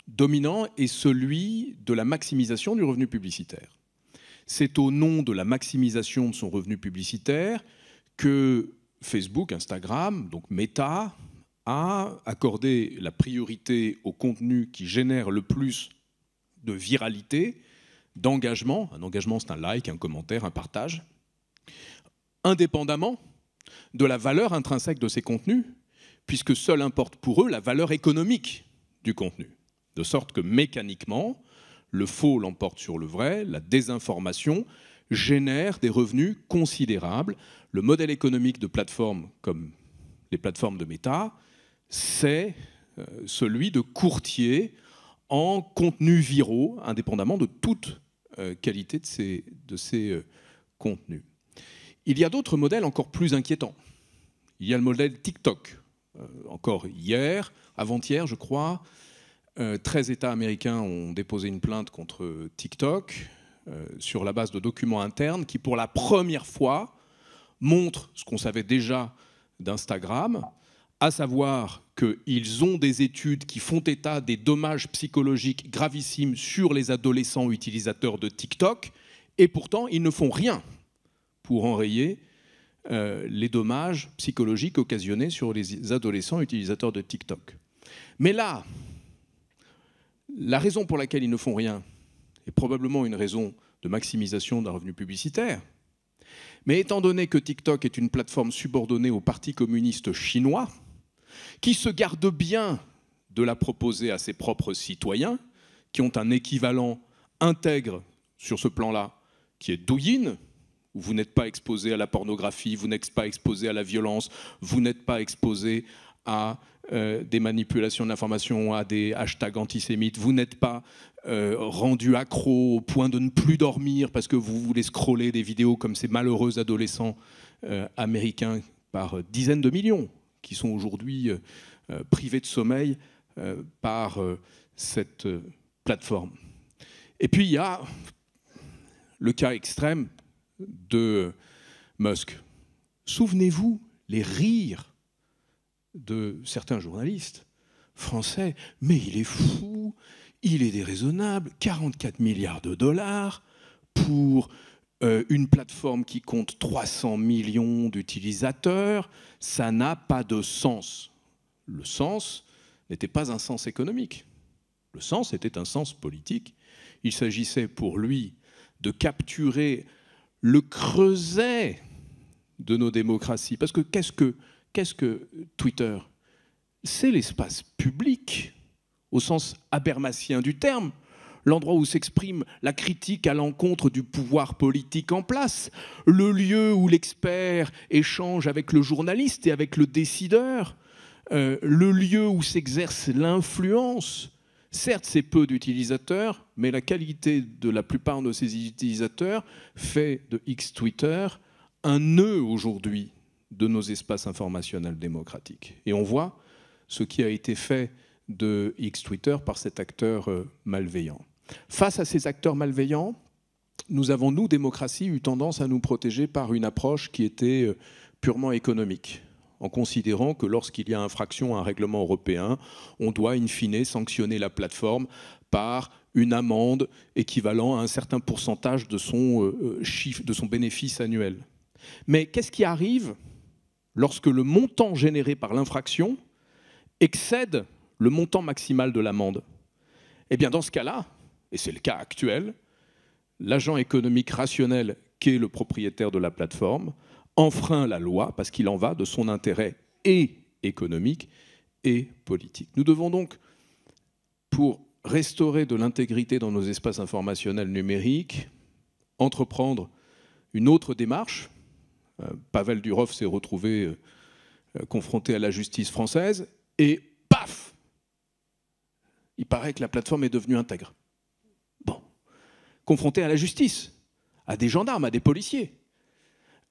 dominant est celui de la maximisation du revenu publicitaire. C'est au nom de la maximisation de son revenu publicitaire que Facebook, Instagram, donc Meta, a accordé la priorité au contenu qui génère le plus de viralité, d'engagement. Un engagement, c'est un like, un commentaire, un partage, indépendamment de la valeur intrinsèque de ces contenus, puisque seule importe pour eux la valeur économique du contenu. De sorte que mécaniquement, le faux l'emporte sur le vrai, la désinformation génère des revenus considérables. Le modèle économique de plateformes comme les plateformes de Meta, c'est celui de courtier en contenus viraux, indépendamment de toute qualité de ces contenus. Il y a d'autres modèles encore plus inquiétants. Il y a le modèle TikTok. Encore hier, avant-hier, je crois, 13 États américains ont déposé une plainte contre TikTok sur la base de documents internes qui, pour la première fois, montrent ce qu'on savait déjà d'Instagram, à savoir qu'ils ont des études qui font état des dommages psychologiques gravissimes sur les adolescents utilisateurs de TikTok, et pourtant ils ne font rien pour enrayer les dommages psychologiques occasionnés sur les adolescents utilisateurs de TikTok. Mais là, la raison pour laquelle ils ne font rien est probablement une raison de maximisation d'un revenu publicitaire. Mais étant donné que TikTok est une plateforme subordonnée au Parti communiste chinois, qui se garde bien de la proposer à ses propres citoyens, qui ont un équivalent intègre sur ce plan-là, qui est douilline, où vous n'êtes pas exposé à la pornographie, vous n'êtes pas exposé à la violence, vous n'êtes pas exposé à des manipulations de l'information, à des hashtags antisémites, vous n'êtes pas rendu accro au point de ne plus dormir parce que vous voulez scroller des vidéos comme ces malheureux adolescents américains par dizaines de millions qui sont aujourd'hui privés de sommeil par cette plateforme. Et puis il y a le cas extrême de Musk. Souvenez-vous les rires de certains journalistes français. Mais il est fou, il est déraisonnable, 44 milliards de dollars pour une plateforme qui compte 300 millions d'utilisateurs, ça n'a pas de sens. Le sens n'était pas un sens économique. Le sens était un sens politique. Il s'agissait pour lui de capturer le creuset de nos démocraties. Parce que qu'est-ce que Twitter? C'est l'espace public, au sens habermasien du terme, l'endroit où s'exprime la critique à l'encontre du pouvoir politique en place, le lieu où l'expert échange avec le journaliste et avec le décideur, le lieu où s'exerce l'influence. Certes, c'est peu d'utilisateurs, mais la qualité de la plupart de ces utilisateurs fait de X-Twitter un nœud aujourd'hui de nos espaces informationnels démocratiques. Et on voit ce qui a été fait de X-Twitter par cet acteur malveillant. Face à ces acteurs malveillants, nous avons, nous, démocratie, eu tendance à nous protéger par une approche qui était purement économique, en considérant que lorsqu'il y a infraction à un règlement européen, on doit in fine sanctionner la plateforme par une amende équivalent à un certain pourcentage de son chiffre, de son bénéfice annuel. Mais qu'est-ce qui arrive lorsque le montant généré par l'infraction excède le montant maximal de l'amende? Eh bien, dans ce cas-là, et c'est le cas actuel, l'agent économique rationnel qu'est le propriétaire de la plateforme enfreint la loi parce qu'il en va de son intérêt et économique et politique. Nous devons donc, pour restaurer de l'intégrité dans nos espaces informationnels numériques, entreprendre une autre démarche. Pavel Durov s'est retrouvé confronté à la justice française et paf, il paraît que la plateforme est devenue intègre. Bon, confronté à la justice, à des gendarmes, à des policiers.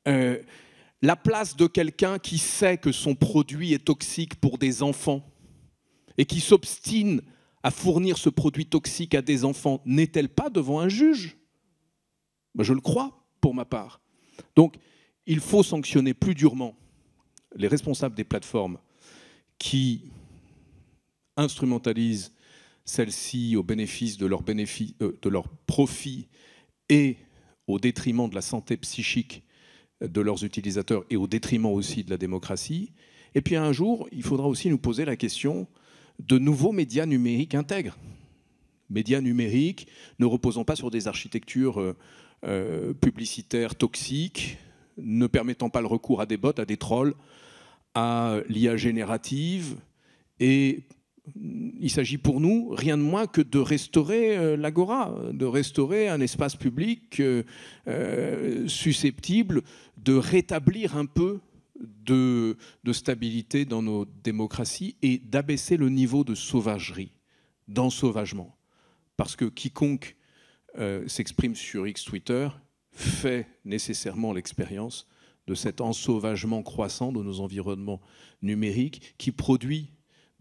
La place de quelqu'un qui sait que son produit est toxique pour des enfants et qui s'obstine à fournir ce produit toxique à des enfants n'est-elle pas devant un juge? Je le crois, pour ma part. Donc, il faut sanctionner plus durement les responsables des plateformes qui instrumentalisent celles-ci au bénéfice de leur profit et au détriment de la santé psychique de leurs utilisateurs et au détriment aussi de la démocratie. Et puis un jour, il faudra aussi nous poser la question de nouveaux médias numériques intègres. Médias numériques ne reposant pas sur des architectures publicitaires toxiques, ne permettant pas le recours à des bots, à des trolls, à l'IA générative. Et il s'agit pour nous rien de moins que de restaurer l'agora, de restaurer un espace public susceptible de rétablir un peu de stabilité dans nos démocraties et d'abaisser le niveau de sauvagerie, d'ensauvagement. Parce que quiconque s'exprime sur X-Twitter fait nécessairement l'expérience de cet ensauvagement croissant de nos environnements numériques qui produit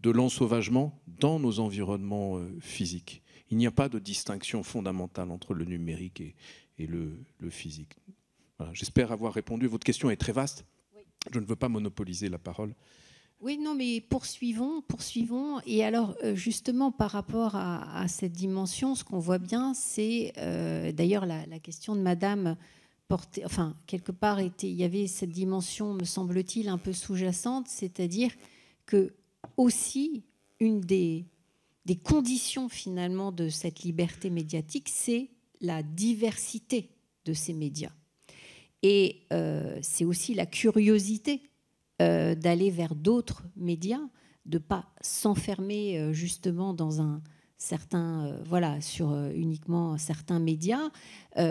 de l'ensauvagement dans nos environnements physiques. Il n'y a pas de distinction fondamentale entre le numérique et le physique. Voilà, j'espère avoir répondu. Votre question est très vaste. Oui. Je ne veux pas monopoliser la parole. Oui, non, mais poursuivons. Et alors, justement, par rapport à cette dimension, ce qu'on voit bien, c'est d'ailleurs la question de Madame portée, enfin, quelque part, il y avait cette dimension, me semble-t-il, un peu sous-jacente, c'est-à-dire que aussi, une des conditions, finalement, de cette liberté médiatique, c'est la diversité de ces médias. Et c'est aussi la curiosité d'aller vers d'autres médias, de ne pas s'enfermer justement dans un uniquement certains médias.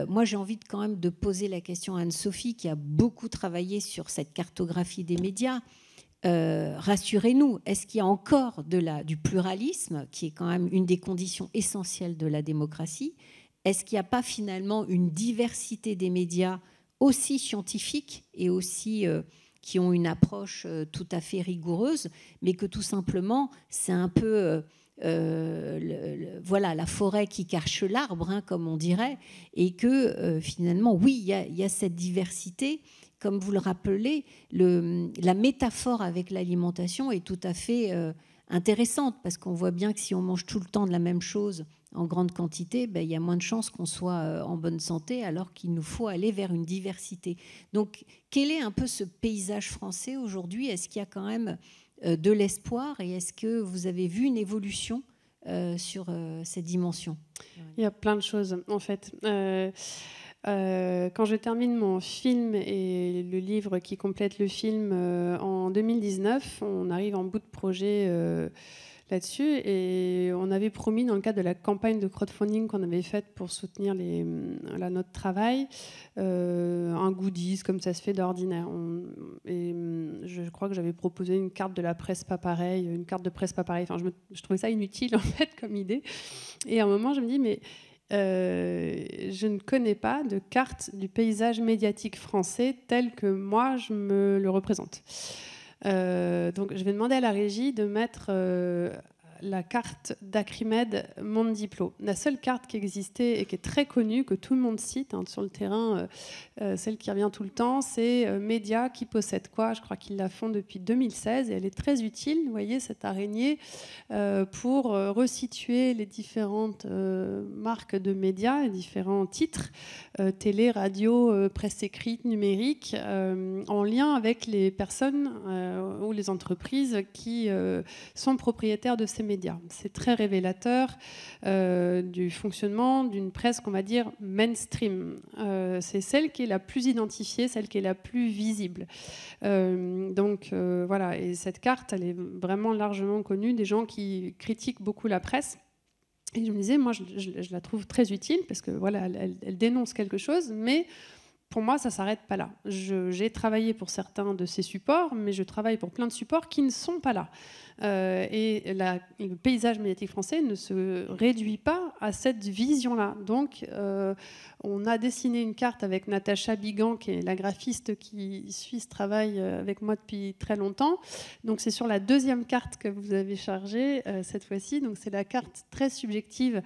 Moi, j'ai envie quand même de poser la question à Anne-Sophie, qui a beaucoup travaillé sur cette cartographie des médias. Rassurez-nous, est-ce qu'il y a encore du pluralisme, qui est quand même une des conditions essentielles de la démocratie? Est-ce qu'il n'y a pas finalement une diversité des médias aussi scientifiques et aussi qui ont une approche tout à fait rigoureuse, mais que tout simplement, c'est un peu la forêt qui cache l'arbre, hein, comme on dirait, et que finalement, oui, il y a cette diversité. Comme vous le rappelez, la métaphore avec l'alimentation est tout à fait intéressante, parce qu'on voit bien que si on mange tout le temps de la même chose en grande quantité, il y a moins de chances qu'on soit en bonne santé, alors qu'il nous faut aller vers une diversité. Donc, quel est un peu ce paysage français aujourd'hui? Est-ce qu'il y a quand même de l'espoir, et est-ce que vous avez vu une évolution sur cette dimension? Il y a plein de choses, en fait. Quand je termine mon film et le livre qui complète le film en 2019, on arrive en bout de projet là-dessus, et on avait promis, dans le cadre de la campagne de crowdfunding qu'on avait faite pour soutenir notre travail, un goodies comme ça se fait d'ordinaire. Et je crois que j'avais proposé une carte de la presse pas pareille, une carte de presse pas pareille. Enfin, je trouvais ça inutile en fait comme idée. Et à un moment, je me dis mais je ne connais pas de carte du paysage médiatique français tel que moi je me le représente. Donc je vais demander à la régie de mettre la carte d'Acrimed Mondiplo, la seule carte qui existait et qui est très connue, que tout le monde cite sur le terrain, celle qui revient tout le temps, c'est Média qui possède quoi. Je crois qu'ils la font depuis 2016 et elle est très utile, vous voyez, cette araignée, pour resituer les différentes marques de médias, les différents titres, télé, radio, presse écrite, numérique, en lien avec les personnes ou les entreprises qui sont propriétaires de ces médias. C'est très révélateur du fonctionnement d'une presse qu'on va dire mainstream. C'est celle qui est la plus identifiée, celle qui est la plus visible. Voilà, et cette carte, elle est vraiment largement connue des gens qui critiquent beaucoup la presse. Et je me disais, moi, je la trouve très utile parce que voilà, elle dénonce quelque chose, mais pour moi, ça ne s'arrête pas là. J'ai travaillé pour certains de ces supports, mais je travaille pour plein de supports qui ne sont pas là. Le paysage médiatique français ne se réduit pas à cette vision-là. Donc, on a dessiné une carte avec Natacha Bigan, qui est la graphiste qui suit ce travail avec moi depuis très longtemps. Donc, c'est sur la deuxième carte que vous avez chargée cette fois-ci. Donc, c'est la carte très subjective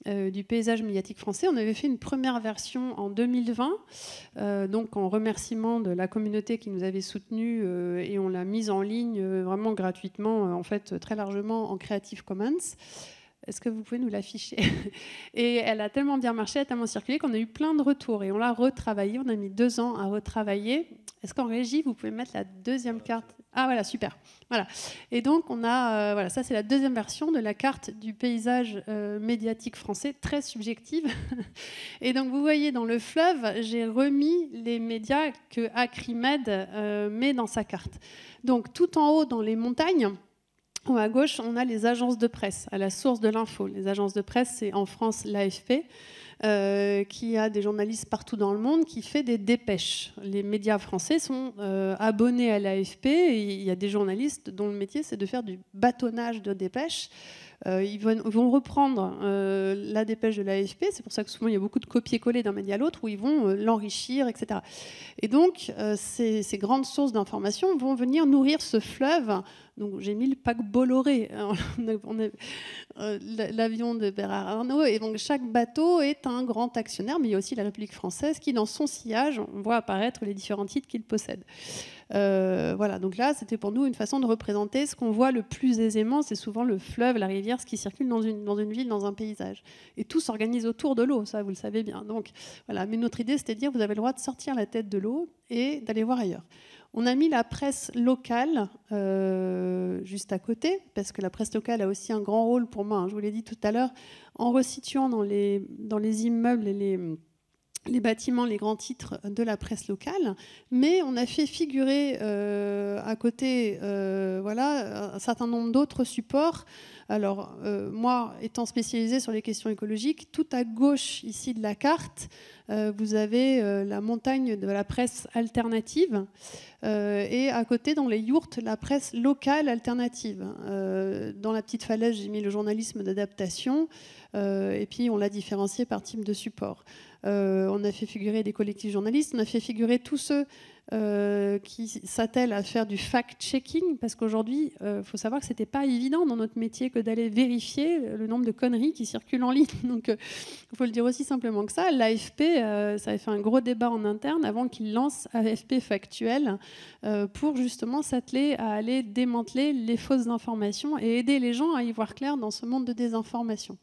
du paysage médiatique français. On avait fait une première version en 2020, donc en remerciement de la communauté qui nous avait soutenus, et on l'a mise en ligne vraiment gratuitement, en fait très largement en Creative Commons. Est-ce que vous pouvez nous l'afficher? Et elle a tellement bien marché, elle a tellement circulé qu'on a eu plein de retours et on l'a retravaillé. On a mis 2 ans à retravailler. Est-ce qu'en régie, vous pouvez mettre la deuxième carte? Ah voilà, super. Voilà. Et donc, on a, voilà, ça c'est la deuxième version de la carte du paysage médiatique français, très subjective. Et donc, vous voyez, dans le fleuve, j'ai remis les médias que Acrimed met dans sa carte. Donc, tout en haut, dans les montagnes, à gauche, on a les agences de presse, à la source de l'info. Les agences de presse, c'est en France l'AFP, qui a des journalistes partout dans le monde, qui fait des dépêches. Les médias français sont abonnés à l'AFP, et il y a des journalistes dont le métier, c'est de faire du bâtonnage de dépêches. Ils vont reprendre la dépêche de l'AFP, c'est pour ça que souvent il y a beaucoup de copier-coller d'un média à l'autre, où ils vont l'enrichir, etc. Et donc, ces grandes sources d'information vont venir nourrir ce fleuve. Donc, j'ai mis le paquebot Bolloré, l'avion de Bernard Arnault, et donc chaque bateau est un grand actionnaire, mais il y a aussi la République française qui, dans son sillage, on voit apparaître les différents titres qu'il possède. Voilà, donc là, c'était pour nous une façon de représenter ce qu'on voit le plus aisément, c'est souvent le fleuve, la rivière, ce qui circule dans une ville, dans un paysage. Et tout s'organise autour de l'eau, ça, vous le savez bien. Donc, voilà. Mais notre idée, c'était de dire, vous avez le droit de sortir la tête de l'eau et d'aller voir ailleurs. On a mis la presse locale juste à côté, parce que la presse locale a aussi un grand rôle pour moi, hein, je vous l'ai dit tout à l'heure, en resituant dans les immeubles et les bâtiments, les grands titres de la presse locale, mais on a fait figurer à côté voilà, un certain nombre d'autres supports. Alors, moi, étant spécialisée sur les questions écologiques, tout à gauche ici de la carte, vous avez la montagne de la presse alternative et à côté, dans les yourtes, la presse locale alternative. Dans la petite falaise, j'ai mis le journalisme d'adaptation et puis on l'a différencié par type de support. On a fait figurer des collectifs journalistes, on a fait figurer tous ceux qui s'attellent à faire du fact-checking, parce qu'aujourd'hui, il faut savoir que ce n'était pas évident dans notre métier que d'aller vérifier le nombre de conneries qui circulent en ligne. Donc, il faut le dire aussi simplement que ça. L'AFP, ça avait fait un gros débat en interne avant qu'il lance AFP Factuel pour justement s'atteler à aller démanteler les fausses informations et aider les gens à y voir clair dans ce monde de désinformation.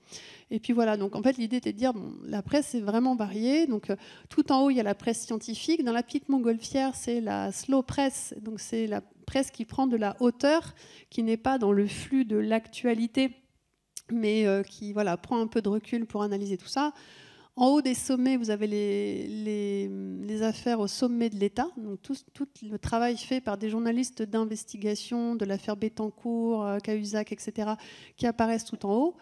Et puis voilà, donc en fait l'idée était de dire bon, la presse est vraiment variée. Donc tout en haut il y a la presse scientifique, dans la petite montgolfière c'est la slow press, donc c'est la presse qui prend de la hauteur, qui n'est pas dans le flux de l'actualité, mais qui voilà prend un peu de recul pour analyser tout ça. En haut des sommets, vous avez les affaires au sommet de l'État, donc tout le travail fait par des journalistes d'investigation de l'affaire Bettencourt, Cahuzac, etc., qui apparaissent tout en haut.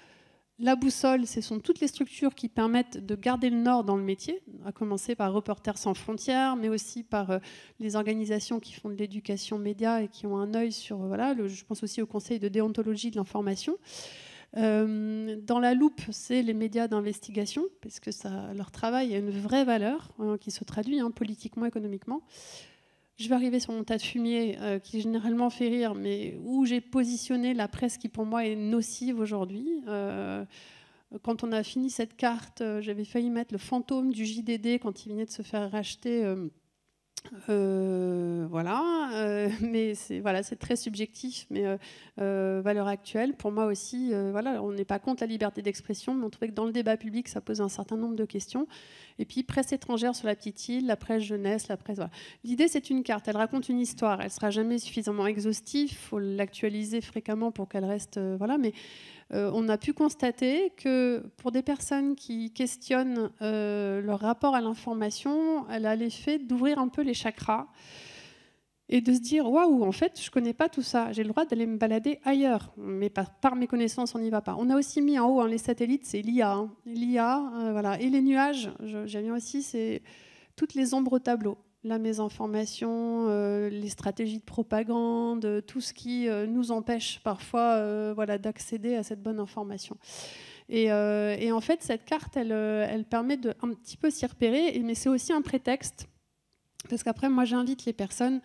La boussole, ce sont toutes les structures qui permettent de garder le nord dans le métier, à commencer par Reporters sans frontières, mais aussi par les organisations qui font de l'éducation média et qui ont un œil sur, voilà, je pense aussi au Conseil de déontologie de l'information. Dans la loupe, c'est les médias d'investigation, parce que leur travail a une vraie valeur qui se traduit politiquement, économiquement. Je vais arriver sur mon tas de fumier qui généralement fait rire, mais où j'ai positionné la presse qui pour moi est nocive aujourd'hui. Quand on a fini cette carte, j'avais failli mettre le fantôme du JDD quand il venait de se faire racheter. Voilà, mais c'est très subjectif, mais valeur actuelle. Pour moi aussi, voilà, on n'est pas contre la liberté d'expression, mais on trouvait que dans le débat public, ça pose un certain nombre de questions. Et puis, presse étrangère sur la petite île, la presse jeunesse, la presse... Voilà. L'idée, c'est une carte, elle raconte une histoire. Elle ne sera jamais suffisamment exhaustive, il faut l'actualiser fréquemment pour qu'elle reste... voilà, mais on a pu constater que pour des personnes qui questionnent leur rapport à l'information, elle a l'effet d'ouvrir un peu les chakras et de se dire waouh, en fait, je ne connais pas tout ça, j'ai le droit d'aller me balader ailleurs, mais par mes connaissances, on n'y va pas. On a aussi mis en haut les satellites, c'est l'IA. L'IA, voilà. Et les nuages, j'ai mis aussi, c'est toutes les ombres au tableau. La mésinformation, les stratégies de propagande, tout ce qui nous empêche parfois voilà, d'accéder à cette bonne information. Et en fait, cette carte, elle permet de un petit peu s'y repérer, mais c'est aussi un prétexte. Parce qu'après, moi, j'invite les personnes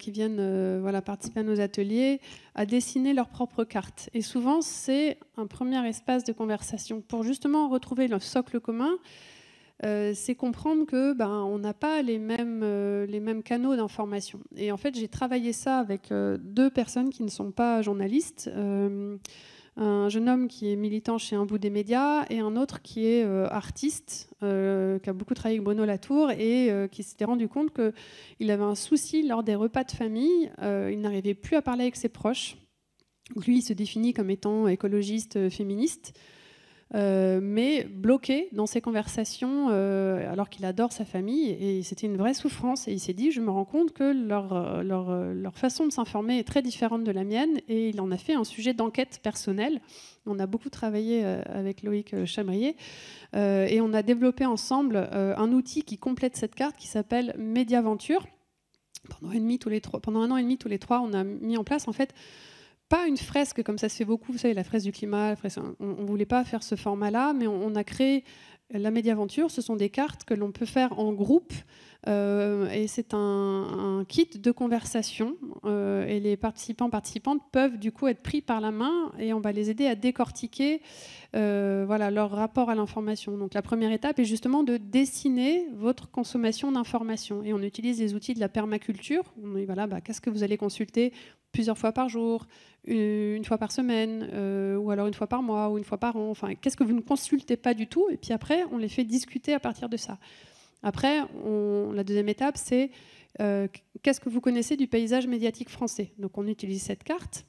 qui viennent voilà, participer à nos ateliers à dessiner leur propre carte. Et souvent, c'est un premier espace de conversation pour justement retrouver le socle commun. C'est comprendre que on n'a pas les mêmes canaux d'information. Et en fait, j'ai travaillé ça avec deux personnes qui ne sont pas journalistes. Un jeune homme qui est militant chez Un bout des médias et un autre qui est artiste, qui a beaucoup travaillé avec Bruno Latour et qui s'était rendu compte qu'il avait un souci lors des repas de famille. Il n'arrivait plus à parler avec ses proches. Donc lui, il se définit comme étant écologiste, féministe. Mais bloqué dans ses conversations alors qu'il adore sa famille, et c'était une vraie souffrance, et il s'est dit je me rends compte que leur façon de s'informer est très différente de la mienne, et il en a fait un sujet d'enquête personnelle. On a beaucoup travaillé avec Loïc Chamrier et on a développé ensemble un outil qui complète cette carte qui s'appelle Mediaventure. Pendant un an et demi tous les trois, on a mis en place en fait pas une fresque comme ça se fait beaucoup, vous savez, la fresque du climat, on ne voulait pas faire ce format-là, mais on a créé la Mediaventure. Ce sont des cartes que l'on peut faire en groupe et c'est un kit de conversation et les participantes peuvent du coup être pris par la main et on va les aider à décortiquer voilà, leur rapport à l'information. Donc la première étape est justement de dessiner votre consommation d'informations et on utilise les outils de la permaculture. On dit voilà, qu'est-ce que vous allez consulter plusieurs fois par jour, une fois par semaine, ou alors une fois par mois, ou une fois par an. Enfin, qu'est-ce que vous ne consultez pas du tout? Et puis après, on les fait discuter à partir de ça. Après, la deuxième étape, c'est qu'est-ce que vous connaissez du paysage médiatique français? Donc on utilise cette carte.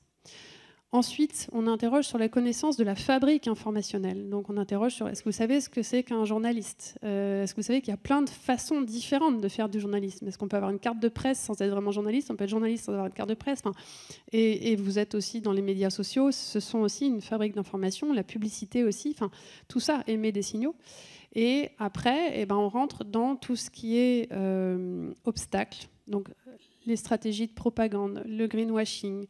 Ensuite, on interroge sur la connaissance de la fabrique informationnelle. Donc on interroge sur est-ce que vous savez ce que c'est qu'un journaliste ? Est-ce que vous savez qu'il y a plein de façons différentes de faire du journalisme ? Est-ce qu'on peut avoir une carte de presse sans être vraiment journaliste ? On peut être journaliste sans avoir une carte de presse. Et vous êtes aussi dans les médias sociaux, ce sont aussi une fabrique d'information, la publicité aussi, tout ça émet des signaux. Et après, on rentre dans tout ce qui est obstacle, donc les stratégies de propagande, le greenwashing,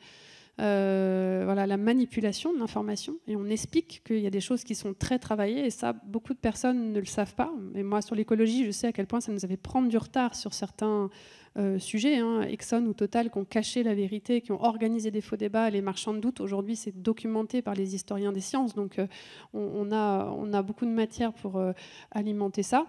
la manipulation de l'information, et on explique qu'il y a des choses qui sont très travaillées, et ça, beaucoup de personnes ne le savent pas. Et moi, sur l'écologie, je sais à quel point ça nous avait prendre du retard sur certains sujets. Exxon ou Total qui ont caché la vérité, qui ont organisé des faux débats, les marchands de doute. Aujourd'hui, c'est documenté par les historiens des sciences, donc on a beaucoup de matière pour alimenter ça.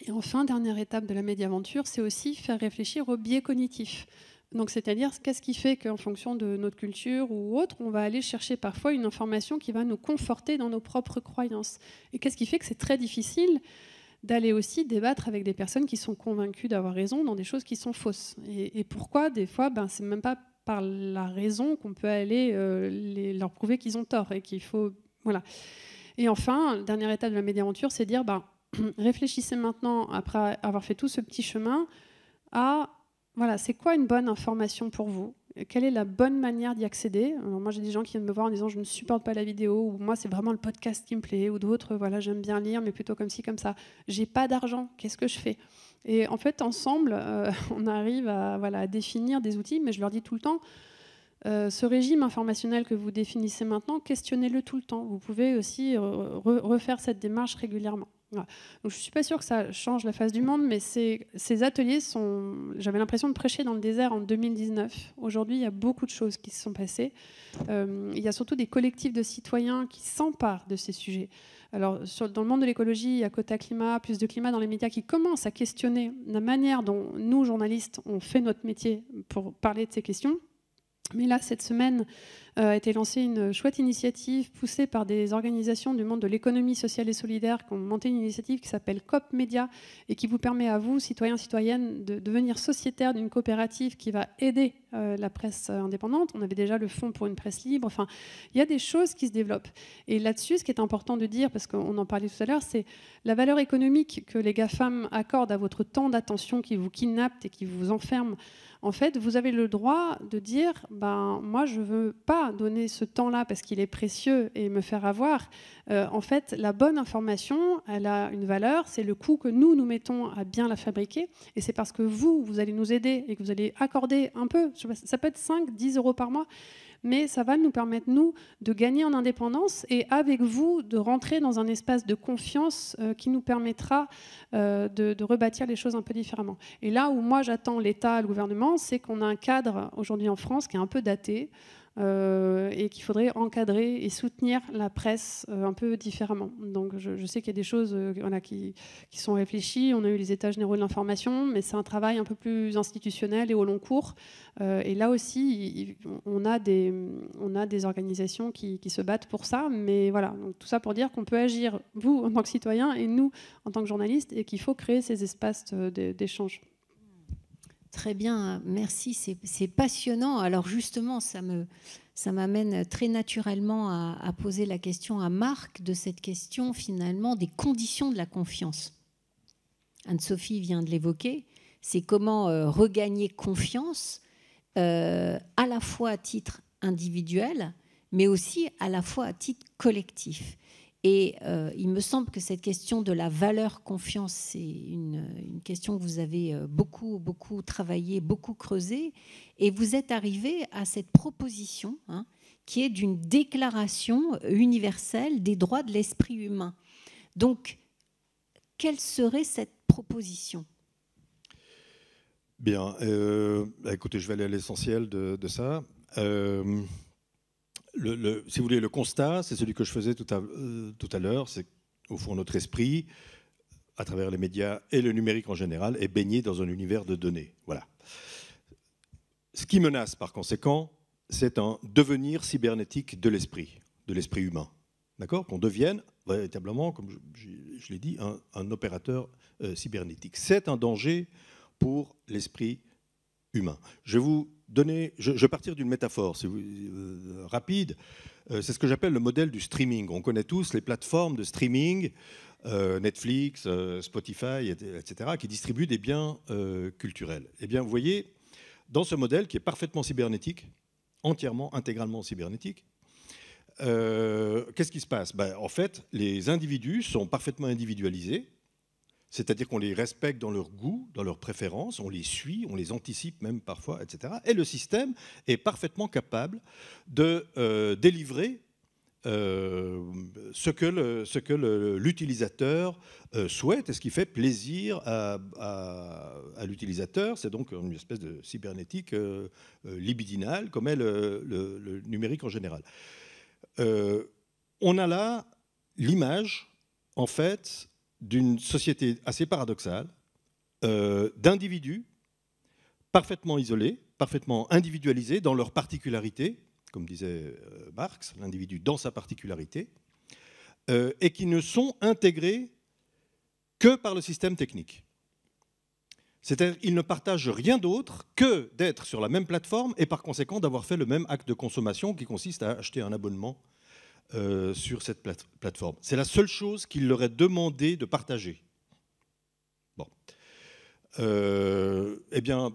Et enfin, dernière étape de la médiaventure, c'est aussi faire réfléchir au biais cognitif. Donc, c'est-à-dire, qu'est-ce qui fait qu'en fonction de notre culture ou autre, on va aller chercher parfois une information qui va nous conforter dans nos propres croyances. Et qu'est-ce qui fait que c'est très difficile d'aller aussi débattre avec des personnes qui sont convaincues d'avoir raison dans des choses qui sont fausses. Et pourquoi, des fois, c'est même pas par la raison qu'on peut aller leur prouver qu'ils ont tort et qu'il faut... Voilà. Et enfin, dernière étape de la médiaventure, c'est dire, réfléchissez maintenant, après avoir fait tout ce petit chemin, à... Voilà, c'est quoi une bonne information pour vous ? Quelle est la bonne manière d'y accéder ? Alors moi, j'ai des gens qui viennent me voir en disant « je ne supporte pas la vidéo » ou « moi, c'est vraiment le podcast qui me plaît » ou d'autres « j'aime bien lire, mais plutôt comme ci, comme ça. J'ai pas d'argent, qu'est-ce que je fais ?» Et en fait, ensemble, on arrive à définir des outils, mais je leur dis tout le temps, ce régime informationnel que vous définissez maintenant, questionnez-le tout le temps. Vous pouvez aussi refaire cette démarche régulièrement. Voilà. Donc, je ne suis pas sûre que ça change la face du monde, mais ces ateliers sont... J'avais l'impression de prêcher dans le désert en 2019. Aujourd'hui, il y a beaucoup de choses qui se sont passées. Il y a surtout des collectifs de citoyens qui s'emparent de ces sujets. Alors, dans le monde de l'écologie, il y a Quota Climat, Plus de Climat dans les médias qui commencent à questionner la manière dont nous, journalistes, on fait notre métier pour parler de ces questions. Mais là, cette semaine, a été lancée une chouette initiative poussée par des organisations du monde de l'économie sociale et solidaire qui ont monté une initiative qui s'appelle COP Média et qui vous permet à vous, citoyens, citoyennes, de devenir sociétaire d'une coopérative qui va aider la presse indépendante. On avait déjà le fonds pour une presse libre. Enfin, il y a des choses qui se développent. Et là-dessus, ce qui est important de dire, parce qu'on en parlait tout à l'heure, c'est la valeur économique que les GAFAM accordent à votre temps d'attention qui vous kidnappe et qui vous enferme. En fait, vous avez le droit de dire moi, je ne veux pas donner ce temps-là parce qu'il est précieux et me faire avoir. En fait, la bonne information, elle a une valeur, c'est le coût que nous mettons à bien la fabriquer. Et c'est parce que vous allez nous aider et que vous allez accorder un peu, ça peut être 5, 10 euros par mois, mais ça va nous permettre, nous, de gagner en indépendance et avec vous, de rentrer dans un espace de confiance qui nous permettra de rebâtir les choses un peu différemment. Et là où moi, j'attends l'État, le gouvernement, c'est qu'on a un cadre aujourd'hui en France qui est un peu daté et qu'il faudrait encadrer et soutenir la presse un peu différemment. Donc je sais qu'il y a des choses qui sont réfléchies. On a eu les états généraux de l'information, mais c'est un travail un peu plus institutionnel et au long cours. Et là aussi, on a des organisations qui se battent pour ça. Mais voilà, donc tout ça pour dire qu'on peut agir, vous en tant que citoyen et nous en tant que journalistes, et qu'il faut créer ces espaces d'échange. Très bien, merci, c'est passionnant. Alors justement, ça m'amène très naturellement à poser la question à Marc de cette question finalement des conditions de la confiance. Anne-Sophie vient de l'évoquer, c'est comment regagner confiance à la fois à titre individuel, mais aussi à la fois à titre collectif. Et il me semble que cette question de la valeur confiance, c'est une question que vous avez beaucoup travaillé, beaucoup creusé. Et vous êtes arrivé à cette proposition qui est d'une déclaration universelle des droits de l'esprit humain. Donc, quelle serait cette proposition ? Bien, écoutez, je vais aller à l'essentiel de ça. Si vous voulez, le constat, c'est celui que je faisais tout à l'heure, c'est qu'au fond, notre esprit, à travers les médias et le numérique en général, est baigné dans un univers de données. Voilà. Ce qui menace, par conséquent, c'est un devenir cybernétique de l'esprit humain. D'accord ? Qu'on devienne véritablement, comme je l'ai dit, un opérateur cybernétique. C'est un danger pour l'esprit humain. Je vais partir d'une métaphore rapide. C'est ce que j'appelle le modèle du streaming. On connaît tous les plateformes de streaming, Netflix, Spotify, etc., qui distribuent des biens culturels. Eh bien, vous voyez, dans ce modèle qui est parfaitement cybernétique, entièrement, intégralement cybernétique, qu'est-ce qui se passe? En fait, les individus sont parfaitement individualisés, c'est-à-dire qu'on les respecte dans leur goût, dans leurs préférences, on les suit, on les anticipe même parfois, etc. Et le système est parfaitement capable de délivrer ce que l'utilisateur souhaite et ce qui fait plaisir à l'utilisateur. C'est donc une espèce de cybernétique libidinale, comme est le numérique en général. On a là l'image, en fait, d'une société assez paradoxale, d'individus parfaitement isolés, parfaitement individualisés dans leurs particularités, comme disait Marx, l'individu dans sa particularité, et qui ne sont intégrés que par le système technique. C'est-à-dire qu'ils ne partagent rien d'autre que d'être sur la même plateforme et par conséquent d'avoir fait le même acte de consommation qui consiste à acheter un abonnement sur cette plateforme. C'est la seule chose qu'il leur est demandé de partager. Bon. Eh bien,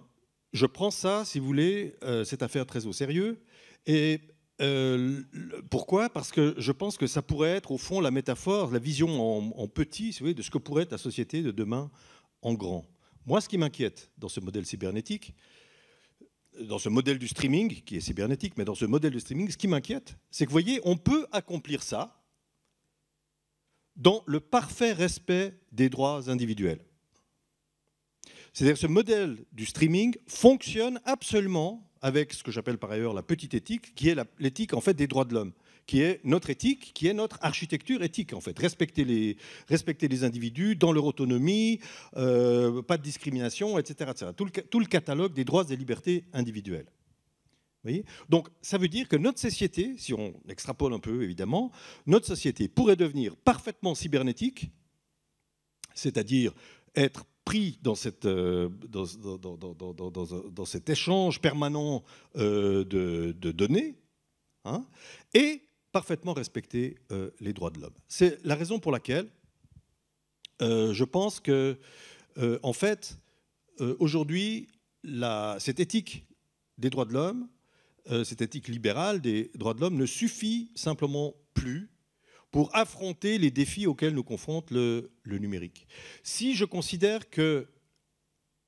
je prends ça, si vous voulez, cette affaire très au sérieux. Et pourquoi? Parce que je pense que ça pourrait être, au fond, la métaphore, la vision en petit, si vous voulez, de ce que pourrait être la société de demain en grand. Moi, ce qui m'inquiète dans ce modèle cybernétique, dans ce modèle du streaming, qui est cybernétique, mais dans ce modèle de streaming, ce qui m'inquiète, c'est que, vous voyez, on peut accomplir ça dans le parfait respect des droits individuels. C'est-à-dire que ce modèle du streaming fonctionne absolument avec ce que j'appelle par ailleurs la petite éthique, qui est l'éthique en fait des droits de l'homme, qui est notre éthique, qui est notre architecture éthique en fait. Respecter les individus dans leur autonomie, pas de discrimination, etc. etc. Tout le catalogue des droits et libertés individuelles. Vous voyez ? Donc ça veut dire que notre société, si on extrapole un peu évidemment, notre société pourrait devenir parfaitement cybernétique, c'est-à-dire être pris dans cet échange permanent de données, hein, et parfaitement respecter les droits de l'homme. C'est la raison pour laquelle je pense que, en fait, aujourd'hui, cette éthique des droits de l'homme, cette éthique libérale des droits de l'homme ne suffit simplement plus pour affronter les défis auxquels nous confronte le numérique. Si je considère que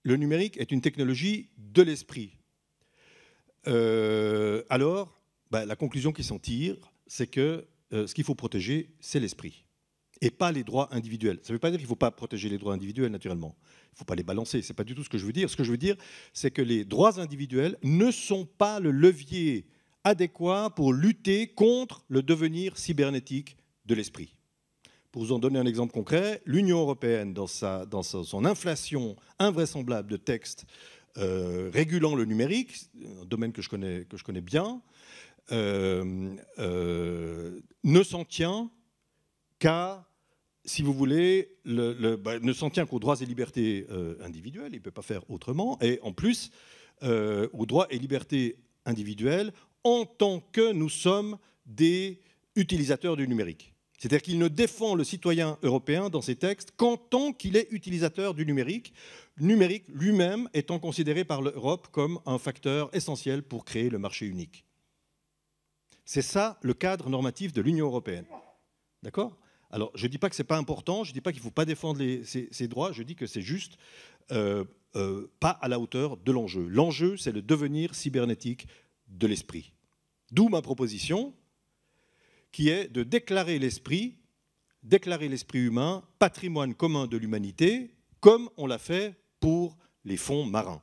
le numérique est une technologie de l'esprit, alors la conclusion qui s'en tire, c'est que ce qu'il faut protéger, c'est l'esprit, et pas les droits individuels. Ça ne veut pas dire qu'il ne faut pas protéger les droits individuels, naturellement. Il ne faut pas les balancer, ce n'est pas du tout ce que je veux dire. Ce que je veux dire, c'est que les droits individuels ne sont pas le levier adéquat pour lutter contre le devenir cybernétique de l'esprit. Pour vous en donner un exemple concret, l'Union européenne, dans son inflation invraisemblable de textes régulant le numérique, un domaine que je connais bien, ne s'en tient qu'à, si vous voulez, ne s'en tient qu'aux droits et libertés individuelles, il ne peut pas faire autrement, et en plus aux droits et libertés individuelles en tant que nous sommes des utilisateurs du numérique. C'est-à-dire qu'il ne défend le citoyen européen dans ses textes qu'en tant qu'il est utilisateur du numérique, numérique lui-même étant considéré par l'Europe comme un facteur essentiel pour créer le marché unique. C'est ça le cadre normatif de l'Union européenne. D'accord ? Alors, je ne dis pas que ce n'est pas important, je ne dis pas qu'il ne faut pas défendre ces droits, je dis que c'est juste pas à la hauteur de l'enjeu. L'enjeu, c'est le devenir cybernétique de l'esprit. D'où ma proposition, qui est de déclarer l'esprit humain, patrimoine commun de l'humanité, comme on l'a fait pour les fonds marins.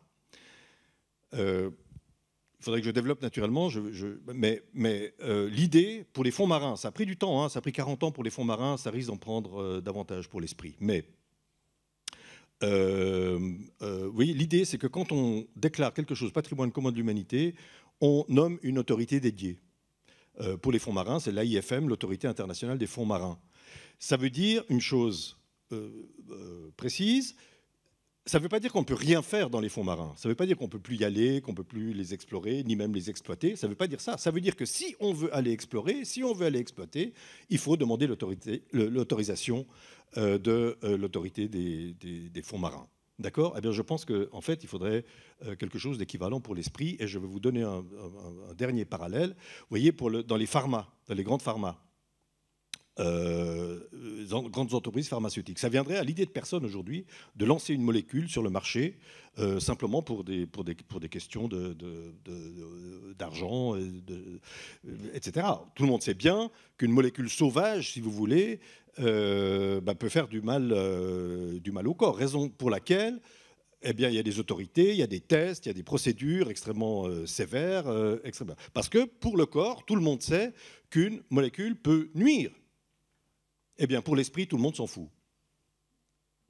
Il faudrait que je développe naturellement, mais l'idée, pour les fonds marins, ça a pris du temps, hein, ça a pris 40 ans pour les fonds marins, ça risque d'en prendre davantage pour l'esprit. Mais oui, l'idée, c'est que quand on déclare quelque chose patrimoine commun de l'humanité, on nomme une autorité dédiée. Pour les fonds marins, c'est l'AIFM, l'Autorité internationale des fonds marins. Ça veut dire une chose précise, Ça ne veut pas dire qu'on ne peut rien faire dans les fonds marins. Ça ne veut pas dire qu'on ne peut plus y aller, qu'on ne peut plus les explorer, ni même les exploiter. Ça ne veut pas dire ça. Ça veut dire que si on veut aller explorer, si on veut aller exploiter, il faut demander l'autorisation de l'autorité des fonds marins. D'accord ? Eh bien, je pense qu'en fait, il faudrait quelque chose d'équivalent pour l'esprit. Et je vais vous donner un dernier parallèle. Vous voyez, dans les pharma, dans les grandes pharma, grandes entreprises pharmaceutiques. Ça viendrait à l'idée de personne aujourd'hui de lancer une molécule sur le marché simplement pour des questions d'argent, etc. Tout le monde sait bien qu'une molécule sauvage, si vous voulez, peut faire du mal au corps. Raison pour laquelle eh bien, il y a des autorités, il y a des tests, il y a des procédures extrêmement sévères. Parce que pour le corps, tout le monde sait qu'une molécule peut nuire. Eh bien, pour l'esprit, tout le monde s'en fout.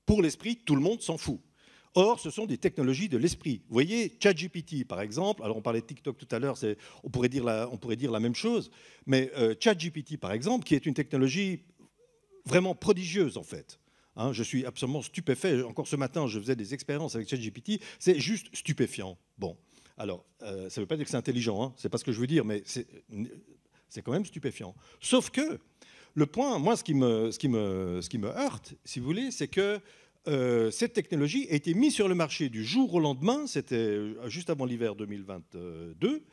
Pour l'esprit, tout le monde s'en fout. Or, ce sont des technologies de l'esprit. Vous voyez, ChatGPT, par exemple, alors on parlait de TikTok tout à l'heure, on pourrait dire la même chose, mais ChatGPT, par exemple, qui est une technologie vraiment prodigieuse, en fait. Hein, je suis absolument stupéfait. Encore ce matin, je faisais des expériences avec ChatGPT. C'est juste stupéfiant. Bon, alors, ça ne veut pas dire que c'est intelligent, hein, c'est pas ce que je veux dire, mais c'est quand même stupéfiant. Sauf que le point, moi, ce qui me heurte, si vous voulez, c'est que cette technologie a été mise sur le marché du jour au lendemain, c'était juste avant l'hiver 2022,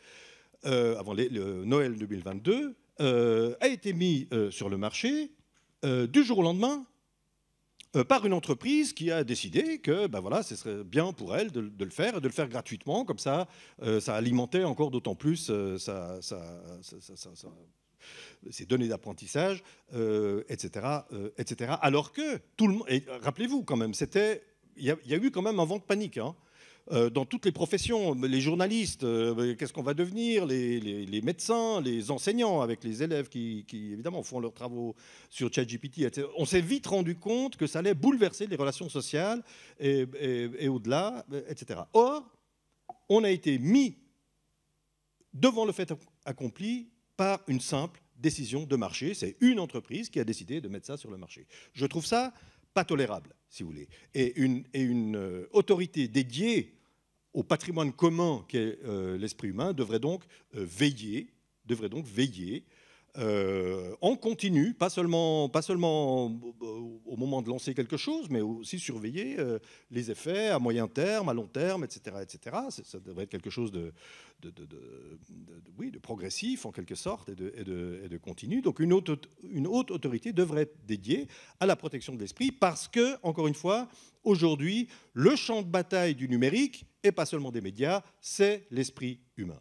avant le Noël 2022, a été mis sur le marché du jour au lendemain par une entreprise qui a décidé que voilà, ce serait bien pour elle de le faire et de le faire gratuitement, comme ça, ça alimentait encore d'autant plus ces données d'apprentissage, etc., etc. Alors que tout le monde, rappelez-vous quand même, il y a eu quand même un vent de panique, hein, dans toutes les professions, les journalistes, qu'est-ce qu'on va devenir, les médecins, les enseignants, avec les élèves qui évidemment font leurs travaux sur ChatGPT, etc. On s'est vite rendu compte que ça allait bouleverser les relations sociales et au-delà, etc. Or, on a été mis devant le fait accompli par une simple décision de marché. C'est une entreprise qui a décidé de mettre ça sur le marché. Je trouve ça pas tolérable, si vous voulez. Et une autorité dédiée au patrimoine commun qu'est l'esprit humain devrait donc veiller en continu, pas seulement au moment de lancer quelque chose, mais aussi surveiller les effets à moyen terme, à long terme, etc. etc. Ça devrait être quelque chose de progressif, en quelque sorte, et de continu. Donc une haute autorité devrait être dédiée à la protection de l'esprit, parce que, encore une fois, aujourd'hui, le champ de bataille du numérique, et pas seulement des médias, c'est l'esprit humain.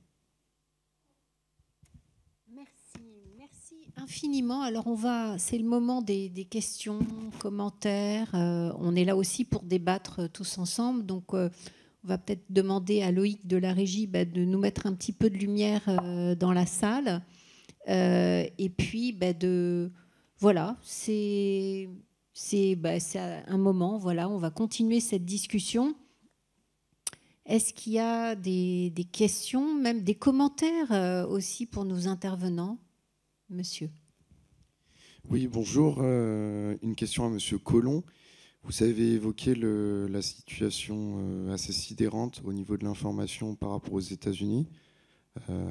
Infiniment. Alors c'est le moment des questions, commentaires. On est là aussi pour débattre tous ensemble. Donc on va peut-être demander à Loïc de la régie de nous mettre un petit peu de lumière dans la salle. Et puis voilà, c'est un moment. Voilà, on va continuer cette discussion. Est-ce qu'il y a des questions, même des commentaires aussi pour nos intervenants? Monsieur. Oui, bonjour. Une question à Monsieur Collomb. Vous avez évoqué la situation assez sidérante au niveau de l'information par rapport aux États-Unis.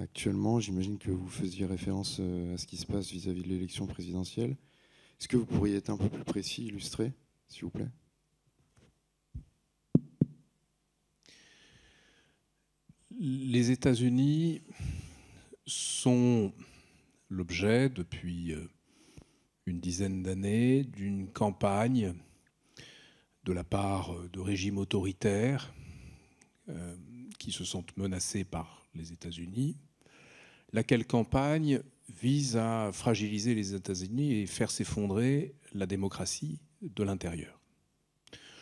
Actuellement, j'imagine que vous faisiez référence à ce qui se passe vis-à-vis de l'élection présidentielle. Est-ce que vous pourriez être un peu plus précis, illustré, s'il vous plaît? Les États-Unis sont l'objet, depuis une dizaine d'années, d'une campagne de la part de régimes autoritaires qui se sentent menacés par les États-Unis, laquelle campagne vise à fragiliser les États-Unis et faire s'effondrer la démocratie de l'intérieur.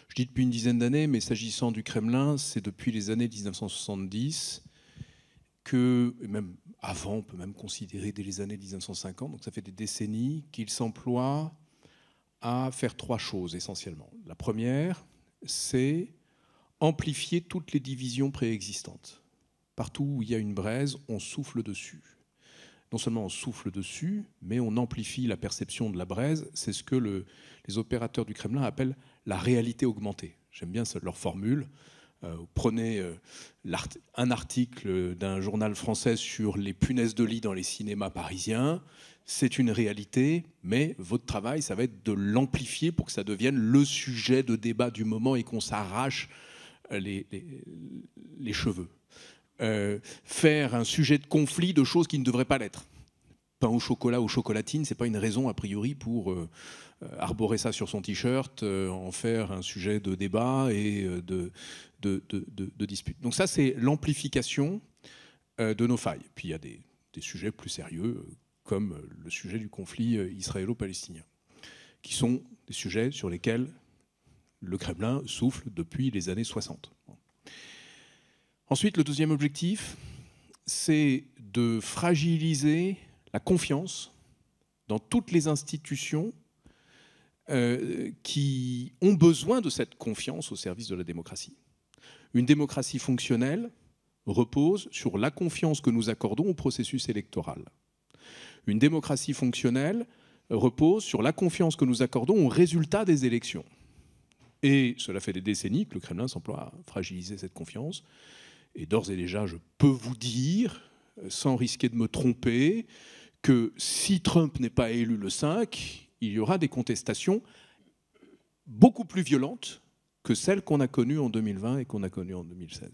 Je dis depuis une dizaine d'années, mais s'agissant du Kremlin, c'est depuis les années 1970 que, même avant, on peut même considérer dès les années 1950, donc ça fait des décennies, qu'il s'emploie à faire trois choses essentiellement. La première, c'est amplifier toutes les divisions préexistantes. Partout où il y a une braise, on souffle dessus. Non seulement on souffle dessus, mais on amplifie la perception de la braise. C'est ce que les opérateurs du Kremlin appellent la réalité augmentée. J'aime bien leur formule. Prenez un article d'un journal français sur les punaises de lit dans les cinémas parisiens. C'est une réalité, mais votre travail, ça va être de l'amplifier pour que ça devienne le sujet de débat du moment et qu'on s'arrache les cheveux. Faire un sujet de conflit de choses qui ne devraient pas l'être. Pain au chocolat ou chocolatine, c'est pas une raison a priori pour arborer ça sur son t-shirt, en faire un sujet de débat et de dispute. Donc ça, c'est l'amplification de nos failles. Puis il y a des sujets plus sérieux, comme le sujet du conflit israélo-palestinien, qui sont des sujets sur lesquels le Kremlin souffle depuis les années 60. Ensuite, le deuxième objectif, c'est de fragiliser la confiance dans toutes les institutions qui ont besoin de cette confiance au service de la démocratie. Une démocratie fonctionnelle repose sur la confiance que nous accordons au processus électoral. Une démocratie fonctionnelle repose sur la confiance que nous accordons aux résultats des élections. Et cela fait des décennies que le Kremlin s'emploie à fragiliser cette confiance. Et d'ores et déjà, je peux vous dire, sans risquer de me tromper, que si Trump n'est pas élu le 5, il y aura des contestations beaucoup plus violentes que celles qu'on a connues en 2020 et qu'on a connues en 2016.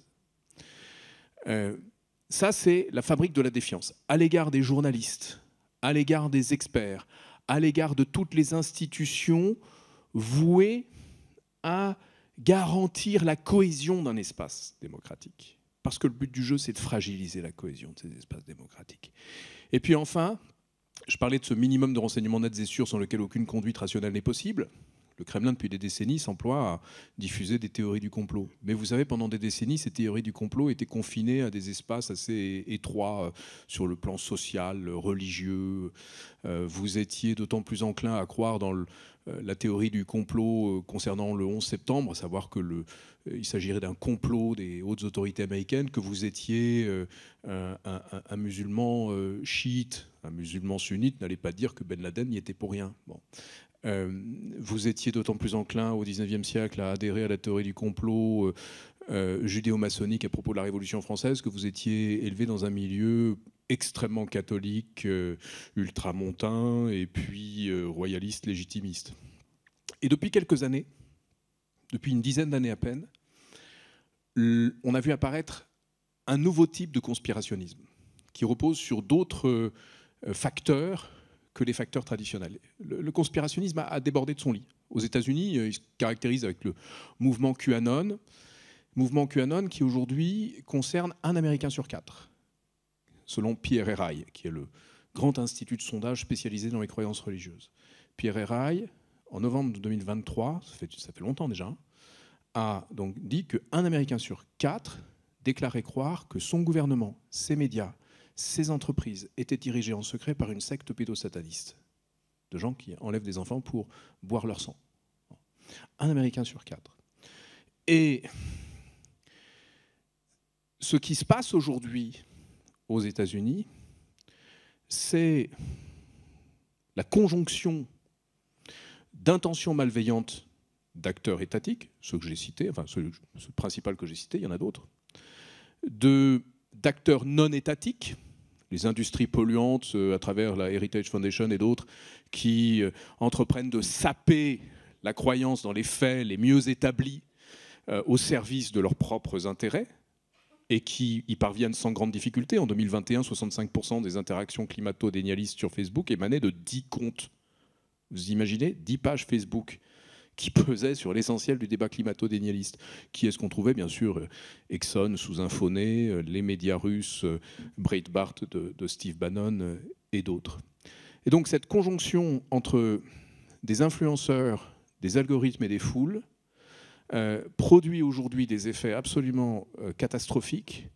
Ça, c'est la fabrique de la défiance à l'égard des journalistes, à l'égard des experts, à l'égard de toutes les institutions vouées à garantir la cohésion d'un espace démocratique. Parce que le but du jeu, c'est de fragiliser la cohésion de ces espaces démocratiques. Et puis enfin, je parlais de ce minimum de renseignements nets et sûrs sans lequel aucune conduite rationnelle n'est possible. Le Kremlin, depuis des décennies, s'emploie à diffuser des théories du complot. Mais vous savez, pendant des décennies, ces théories du complot étaient confinées à des espaces assez étroits sur le plan social, religieux. Vous étiez d'autant plus enclin à croire dans la théorie du complot concernant le 11 septembre, à savoir qu'il s'agirait d'un complot des hautes autorités américaines, que vous étiez un musulman chiite. Un musulman sunnite n'allait pas dire que Ben Laden n'y était pour rien. Bon. Vous étiez d'autant plus enclin au XIXe siècle à adhérer à la théorie du complot judéo-maçonnique à propos de la Révolution française, que vous étiez élevé dans un milieu extrêmement catholique, ultramontain et puis royaliste, légitimiste. Et depuis quelques années, depuis une dizaine d'années à peine, on a vu apparaître un nouveau type de conspirationnisme qui repose sur d'autres facteurs que les facteurs traditionnels. Le conspirationnisme a débordé de son lit. Aux États-Unis, il se caractérise avec le mouvement QAnon qui aujourd'hui concerne un Américain sur 4, selon PRRI, qui est le grand institut de sondage spécialisé dans les croyances religieuses. PRRI, en novembre 2023, ça fait longtemps déjà, a donc dit qu'un Américain sur 4 déclarait croire que son gouvernement, ses médias, ces entreprises étaient dirigées en secret par une secte pédosataniste, de gens qui enlèvent des enfants pour boire leur sang. Un Américain sur 4. Et ce qui se passe aujourd'hui aux États-Unis, c'est la conjonction d'intentions malveillantes d'acteurs étatiques, ceux que j'ai cités, enfin ceux principal que j'ai cité, il y en a d'autres, d'acteurs non étatiques, les industries polluantes à travers la Heritage Foundation et d'autres, qui entreprennent de saper la croyance dans les faits les mieux établis au service de leurs propres intérêts et qui y parviennent sans grande difficulté. En 2021, 65% des interactions climato-dénialistes sur Facebook émanaient de 10 comptes. Vous imaginez 10 pages Facebook qui pesaient sur l'essentiel du débat climato-dénialiste. Qui est-ce qu'on trouvait? Bien sûr, Exxon sous Infoné, les médias russes, Breitbart de Steve Bannon et d'autres. Et donc cette conjonction entre des influenceurs, des algorithmes et des foules produit aujourd'hui des effets absolument catastrophiques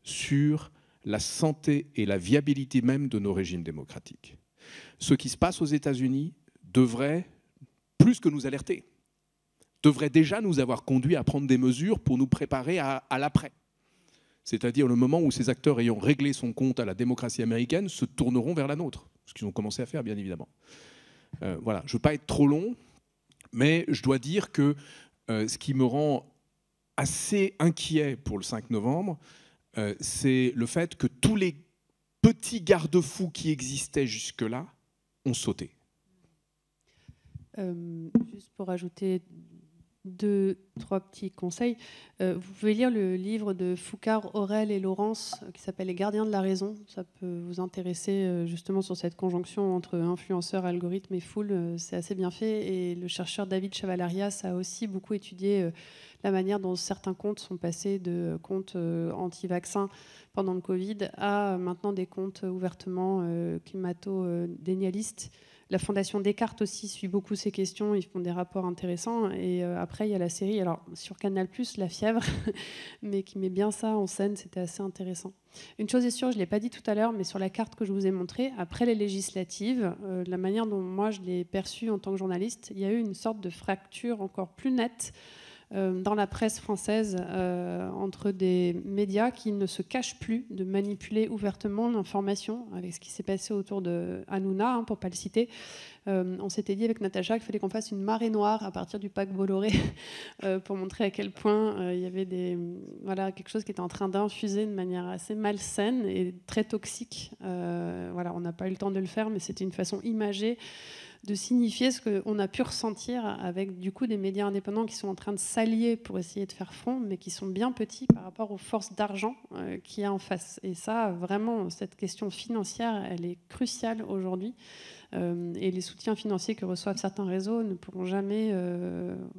sur la santé et la viabilité même de nos régimes démocratiques. Ce qui se passe aux États-Unis devrait, plus que nous alerter, devrait déjà nous avoir conduits à prendre des mesures pour nous préparer à l'après. C'est-à-dire le moment où ces acteurs ayant réglé son compte à la démocratie américaine se tourneront vers la nôtre, ce qu'ils ont commencé à faire, bien évidemment. Voilà, je ne veux pas être trop long, mais je dois dire que ce qui me rend assez inquiet pour le 5 novembre, c'est le fait que tous les petits garde-fous qui existaient jusque-là ont sauté. Juste pour ajouter 2-3 petits conseils. Vous pouvez lire le livre de Foucard, Aurel et Laurence qui s'appelle Les gardiens de la raison. Ça peut vous intéresser justement sur cette conjonction entre influenceurs, algorithmes et foule. C'est assez bien fait. Et le chercheur David Chavalarias a aussi beaucoup étudié la manière dont certains comptes sont passés de comptes anti-vaccins pendant le Covid à maintenant des comptes ouvertement climato-dénialistes. La Fondation Descartes aussi suit beaucoup ces questions, ils font des rapports intéressants. Et après, il y a la série, alors sur Canal+, La Fièvre, mais qui met bien ça en scène, c'était assez intéressant. Une chose est sûre, je ne l'ai pas dit tout à l'heure, mais sur la carte que je vous ai montrée, après les législatives, la manière dont moi je l'ai perçue en tant que journaliste, il y a eu une sorte de fracture encore plus nette dans la presse française entre des médias qui ne se cachent plus de manipuler ouvertement l'information, avec ce qui s'est passé autour de Hanouna, pour ne pas le citer. On s'était dit avec Natacha qu'il fallait qu'on fasse une marée noire à partir du pack Bolloré pour montrer à quel point il y avait quelque chose qui était en train d'infuser de manière assez malsaine et très toxique. On n'a pas eu le temps de le faire, mais c'était une façon imagée de signifier ce qu'on a pu ressentir avec du coup des médias indépendants qui sont en train de s'allier pour essayer de faire front, mais qui sont bien petits par rapport aux forces d'argent qu'il y a en face. Et ça, vraiment, cette question financière, elle est cruciale aujourd'hui. Et les soutiens financiers que reçoivent certains réseaux ne pourront jamais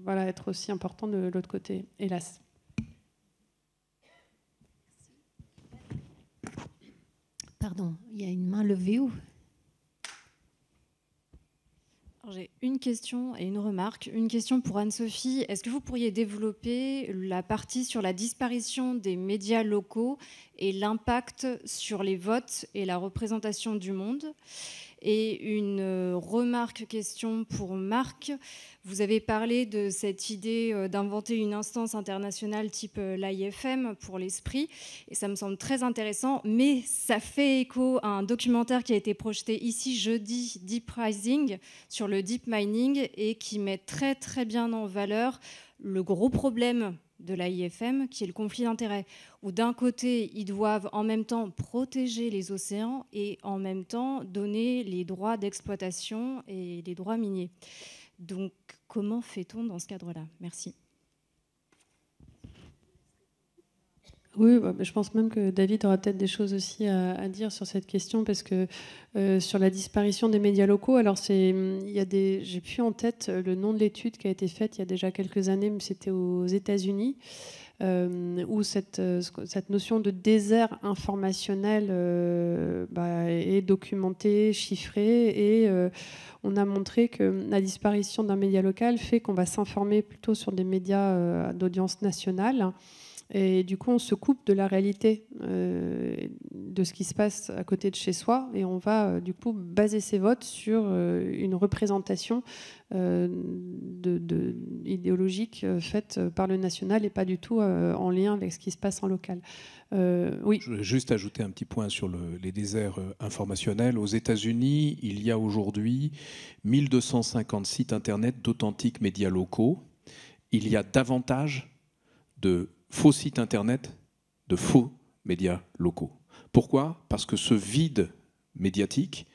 être aussi importants de l'autre côté, hélas. Pardon, il y a une main levée où ? J'ai une question et une remarque. Une question pour Anne-Sophie. Est-ce que vous pourriez développer la partie sur la disparition des médias locaux et l'impact sur les votes et la représentation du monde ? Et une remarque, question pour Marc. Vous avez parlé de cette idée d'inventer une instance internationale type l'AIFM pour l'esprit. Et ça me semble très intéressant. Mais ça fait écho à un documentaire qui a été projeté ici jeudi, Deep Rising, sur le deep mining et qui met très très bien en valeur le gros problème de l'AIFM, qui est le conflit d'intérêts, où d'un côté, ils doivent en même temps protéger les océans et en même temps donner les droits d'exploitation et les droits miniers. Donc, comment fait-on dans ce cadre-là ? Merci. Oui, je pense même que David aura peut-être des choses aussi à dire sur cette question, parce que sur la disparition des médias locaux, alors j'ai plus en tête le nom de l'étude qui a été faite il y a déjà quelques années, mais c'était aux États-Unis, où cette notion de désert informationnel est documentée, chiffrée, et on a montré que la disparition d'un média local fait qu'on va s'informer plutôt sur des médias d'audience nationale. Et du coup, on se coupe de la réalité de ce qui se passe à côté de chez soi, et on va du coup baser ses votes sur une représentation idéologique faite par le national et pas du tout en lien avec ce qui se passe en local. Oui. Je voulais juste ajouter un petit point sur les déserts informationnels. Aux États-Unis, il y a aujourd'hui 1250 sites internet d'authentiques médias locaux. Il y a davantage de faux sites internet, de faux médias locaux. Pourquoi ? Parce que ce vide médiatique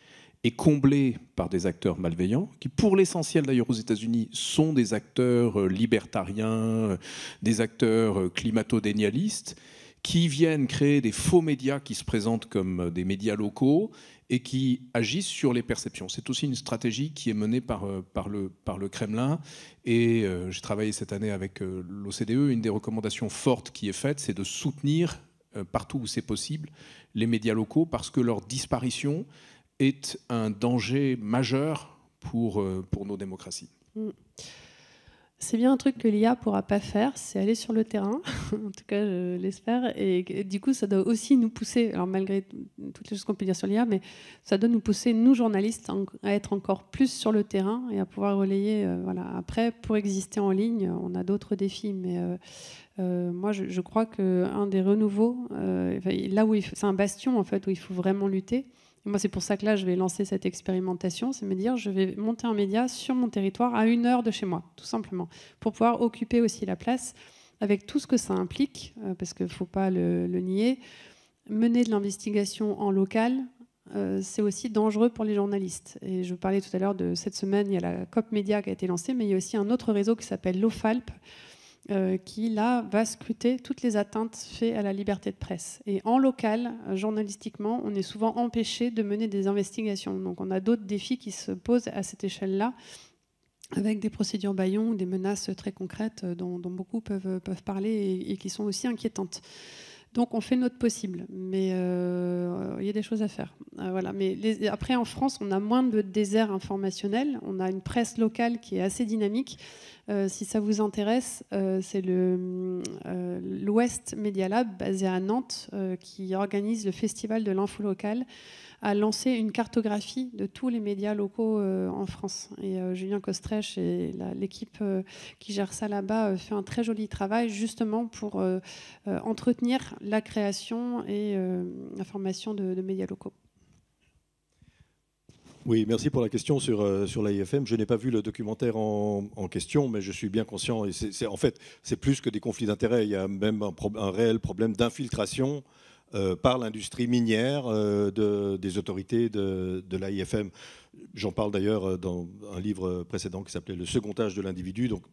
est comblé par des acteurs malveillants, qui pour l'essentiel d'ailleurs aux États-Unis sont des acteurs libertariens, des acteurs climato-dénialistes, qui viennent créer des faux médias qui se présentent comme des médias locaux et qui agissent sur les perceptions. C'est aussi une stratégie qui est menée par le Kremlin. Et j'ai travaillé cette année avec l'OCDE. Une des recommandations fortes qui est faite, c'est de soutenir partout où c'est possible les médias locaux, parce que leur disparition est un danger majeur pour nos démocraties. C'est bien un truc que l'IA ne pourra pas faire, c'est aller sur le terrain, en tout cas je l'espère, et du coup ça doit aussi nous pousser, alors malgré toutes les choses qu'on peut dire sur l'IA, mais ça doit nous pousser, nous journalistes, à être encore plus sur le terrain et à pouvoir relayer. Après, pour exister en ligne, on a d'autres défis, mais moi je crois qu'un des renouveaux, là où c'est un bastion en fait, où il faut vraiment lutter. Moi, c'est pour ça que là, je vais lancer cette expérimentation, c'est me dire, je vais monter un média sur mon territoire à 1 heure de chez moi, tout simplement, pour pouvoir occuper aussi la place avec tout ce que ça implique, parce qu'il ne faut pas le nier. Mener de l'investigation en local, c'est aussi dangereux pour les journalistes. Et je parlais tout à l'heure de cette semaine, il y a la COP Média qui a été lancée, mais il y a aussi un autre réseau qui s'appelle l'OFALP, qui, là, va scruter toutes les atteintes faites à la liberté de presse. Et en local, journalistiquement, on est souvent empêché de mener des investigations. Donc on a d'autres défis qui se posent à cette échelle-là, avec des procédures bâillons ou des menaces très concrètes dont beaucoup peuvent parler et qui sont aussi inquiétantes. Donc on fait notre possible, mais il y a des choses à faire. Voilà. Mais après, en France, on a moins de désert informationnel. On a une presse locale qui est assez dynamique. Si ça vous intéresse, c'est l'Ouest Media Lab, basé à Nantes, qui organise le Festival de l'info locale, a lancé une cartographie de tous les médias locaux en France. Et Julien Kostrèche et l'équipe qui gère ça là-bas fait un très joli travail justement pour entretenir la création et la formation de médias locaux. Oui, merci pour la question sur l'AIFM. Je n'ai pas vu le documentaire en question, mais je suis bien conscient. Et en fait, c'est plus que des conflits d'intérêts. Il y a même un réel problème d'infiltration par l'industrie minière des autorités de l'AIFM. J'en parle d'ailleurs dans un livre précédent qui s'appelait « Le second âge de l'individu ». Donc,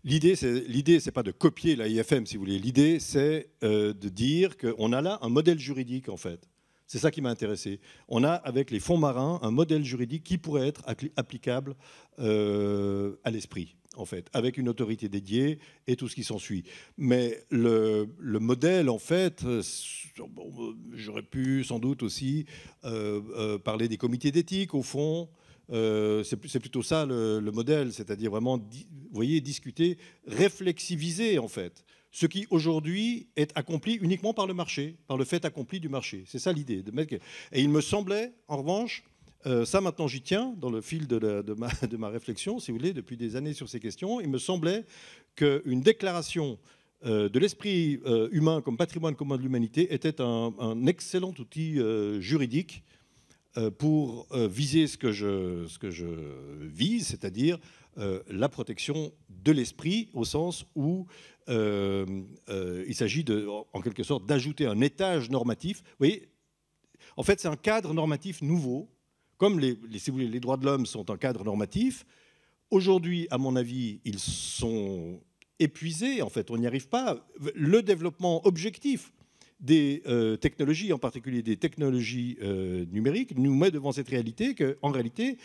l'idée, c'est pas de copier l'AIFM, si vous voulez. L'idée, c'est de dire qu'on a là un modèle juridique, en fait. C'est ça qui m'a intéressé. On a, avec les fonds marins, un modèle juridique qui pourrait être applicable à l'esprit, en fait, avec une autorité dédiée et tout ce qui s'ensuit. Mais le modèle, en fait, j'aurais pu sans doute aussi parler des comités d'éthique, au fond. C'est plutôt ça le modèle, c'est-à-dire vraiment, vous voyez, discuter, réflexiviser, en fait. Ce qui aujourd'hui est accompli uniquement par le marché, par le fait accompli du marché. C'est ça l'idée. Et il me semblait, en revanche, ça maintenant j'y tiens, dans le fil de ma réflexion, si vous voulez, depuis des années sur ces questions, il me semblait qu'une déclaration de l'esprit humain comme patrimoine commun de l'humanité était un excellent outil juridique pour viser ce que je vise, c'est-à-dire la protection de l'esprit, au sens où il s'agit en quelque sorte d'ajouter un étage normatif. Vous voyez, en fait, c'est un cadre normatif nouveau, comme si vous voulez, les droits de l'homme sont un cadre normatif. Aujourd'hui, à mon avis, ils sont épuisés. En fait, on n'y arrive pas. Le développement objectif des technologies, en particulier des technologies numériques, nous met devant cette réalité qu'en réalité,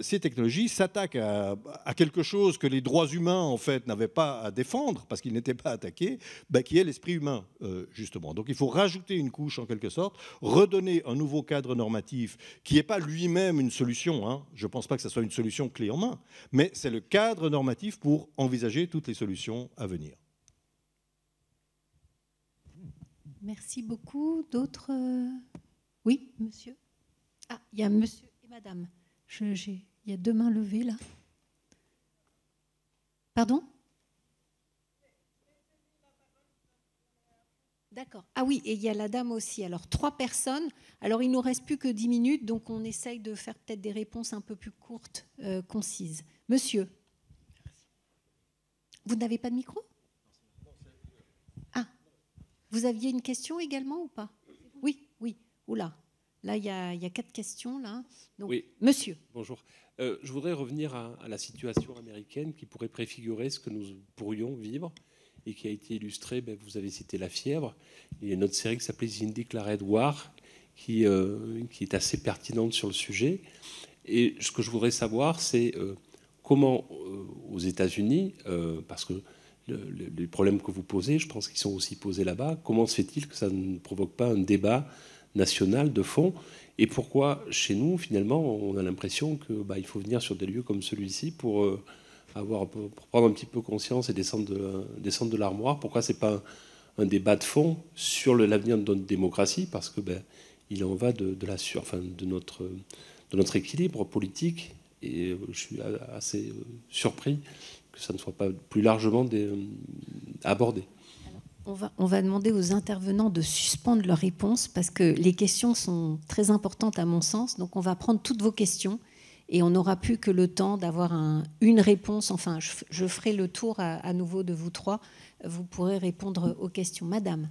ces technologies s'attaquent à quelque chose que les droits humains, en fait, n'avaient pas à défendre, parce qu'ils n'étaient pas attaqués, qui est l'esprit humain, justement. Donc il faut rajouter une couche, en quelque sorte, redonner un nouveau cadre normatif, qui n'est pas lui-même une solution, hein. Je ne pense pas que ce soit une solution clé en main, mais c'est le cadre normatif pour envisager toutes les solutions à venir. Merci beaucoup. D'autres Oui, monsieur. Ah, il y a monsieur et madame. Il y a 2 mains levées, là. Pardon ? D'accord. Ah oui, et il y a la dame aussi. Alors, 3 personnes. Alors, il ne nous reste plus que 10 minutes, donc on essaye de faire peut-être des réponses un peu plus courtes, concises. Monsieur. Vous n'avez pas de micro ? Ah. Vous aviez une question également ou pas ? Oui. Oula. Là, il y a 4 questions. Là. Donc, oui. Monsieur. Bonjour. Je voudrais revenir à la situation américaine qui pourrait préfigurer ce que nous pourrions vivre et qui a été illustrée. Vous avez cité La Fièvre. Il y a une autre série qui s'appelait The Undeclared War qui est assez pertinente sur le sujet. Et ce que je voudrais savoir, c'est comment aux États-Unis, parce que les problèmes que vous posez, je pense qu'ils sont aussi posés là-bas, comment se fait-il que ça ne provoque pas un débat national de fond, et pourquoi chez nous finalement on a l'impression que il faut venir sur des lieux comme celui-ci pour prendre un petit peu conscience et descendre de l'armoire. Pourquoi c'est pas un débat de fond sur l'avenir de notre démocratie, parce que il en va de notre équilibre politique, et je suis assez surpris que ça ne soit pas plus largement abordé. On va demander aux intervenants de suspendre leurs réponses parce que les questions sont très importantes à mon sens. Donc on va prendre toutes vos questions et on n'aura plus que le temps d'avoir une réponse. Enfin, je ferai le tour à nouveau de vous trois. Vous pourrez répondre aux questions. Madame.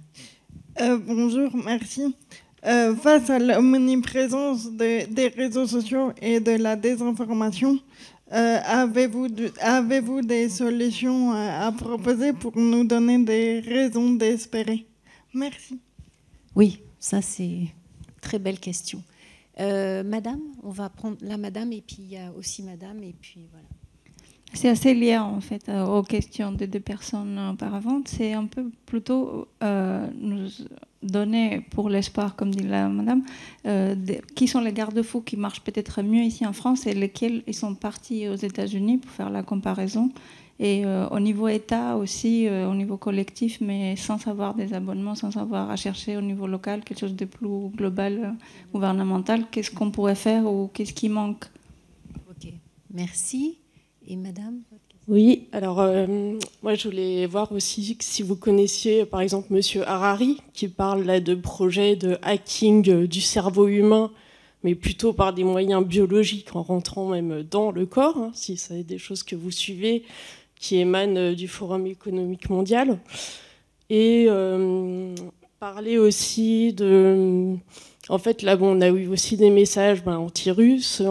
Bonjour, merci. Face à l'omniprésence des réseaux sociaux et de la désinformation, avez-vous des solutions à proposer pour nous donner des raisons d'espérer? Merci. Oui, ça c'est une très belle question. Madame, on va prendre la madame et puis il y a aussi madame et puis voilà. C'est assez lié en fait aux questions des deux personnes auparavant. C'est un peu plutôt nous donner pour l'espoir, comme dit la madame, qui sont les garde-fous qui marchent peut-être mieux ici en France et lesquels ils sont partis aux États-Unis pour faire la comparaison. Et au niveau État aussi, au niveau collectif, mais sans avoir des abonnements, sans avoir à chercher au niveau local quelque chose de plus global, gouvernemental. Qu'est-ce qu'on pourrait faire ou qu'est-ce qui manque? Ok, merci. Et madame? Oui, alors moi je voulais voir aussi si vous connaissiez par exemple Monsieur Harari qui parle là de projets de hacking du cerveau humain, mais plutôt par des moyens biologiques en rentrant même dans le corps, hein, si c'est des choses que vous suivez, qui émanent du Forum économique mondial. Et parler aussi de... En fait là bon, on a eu aussi des messages anti-russes,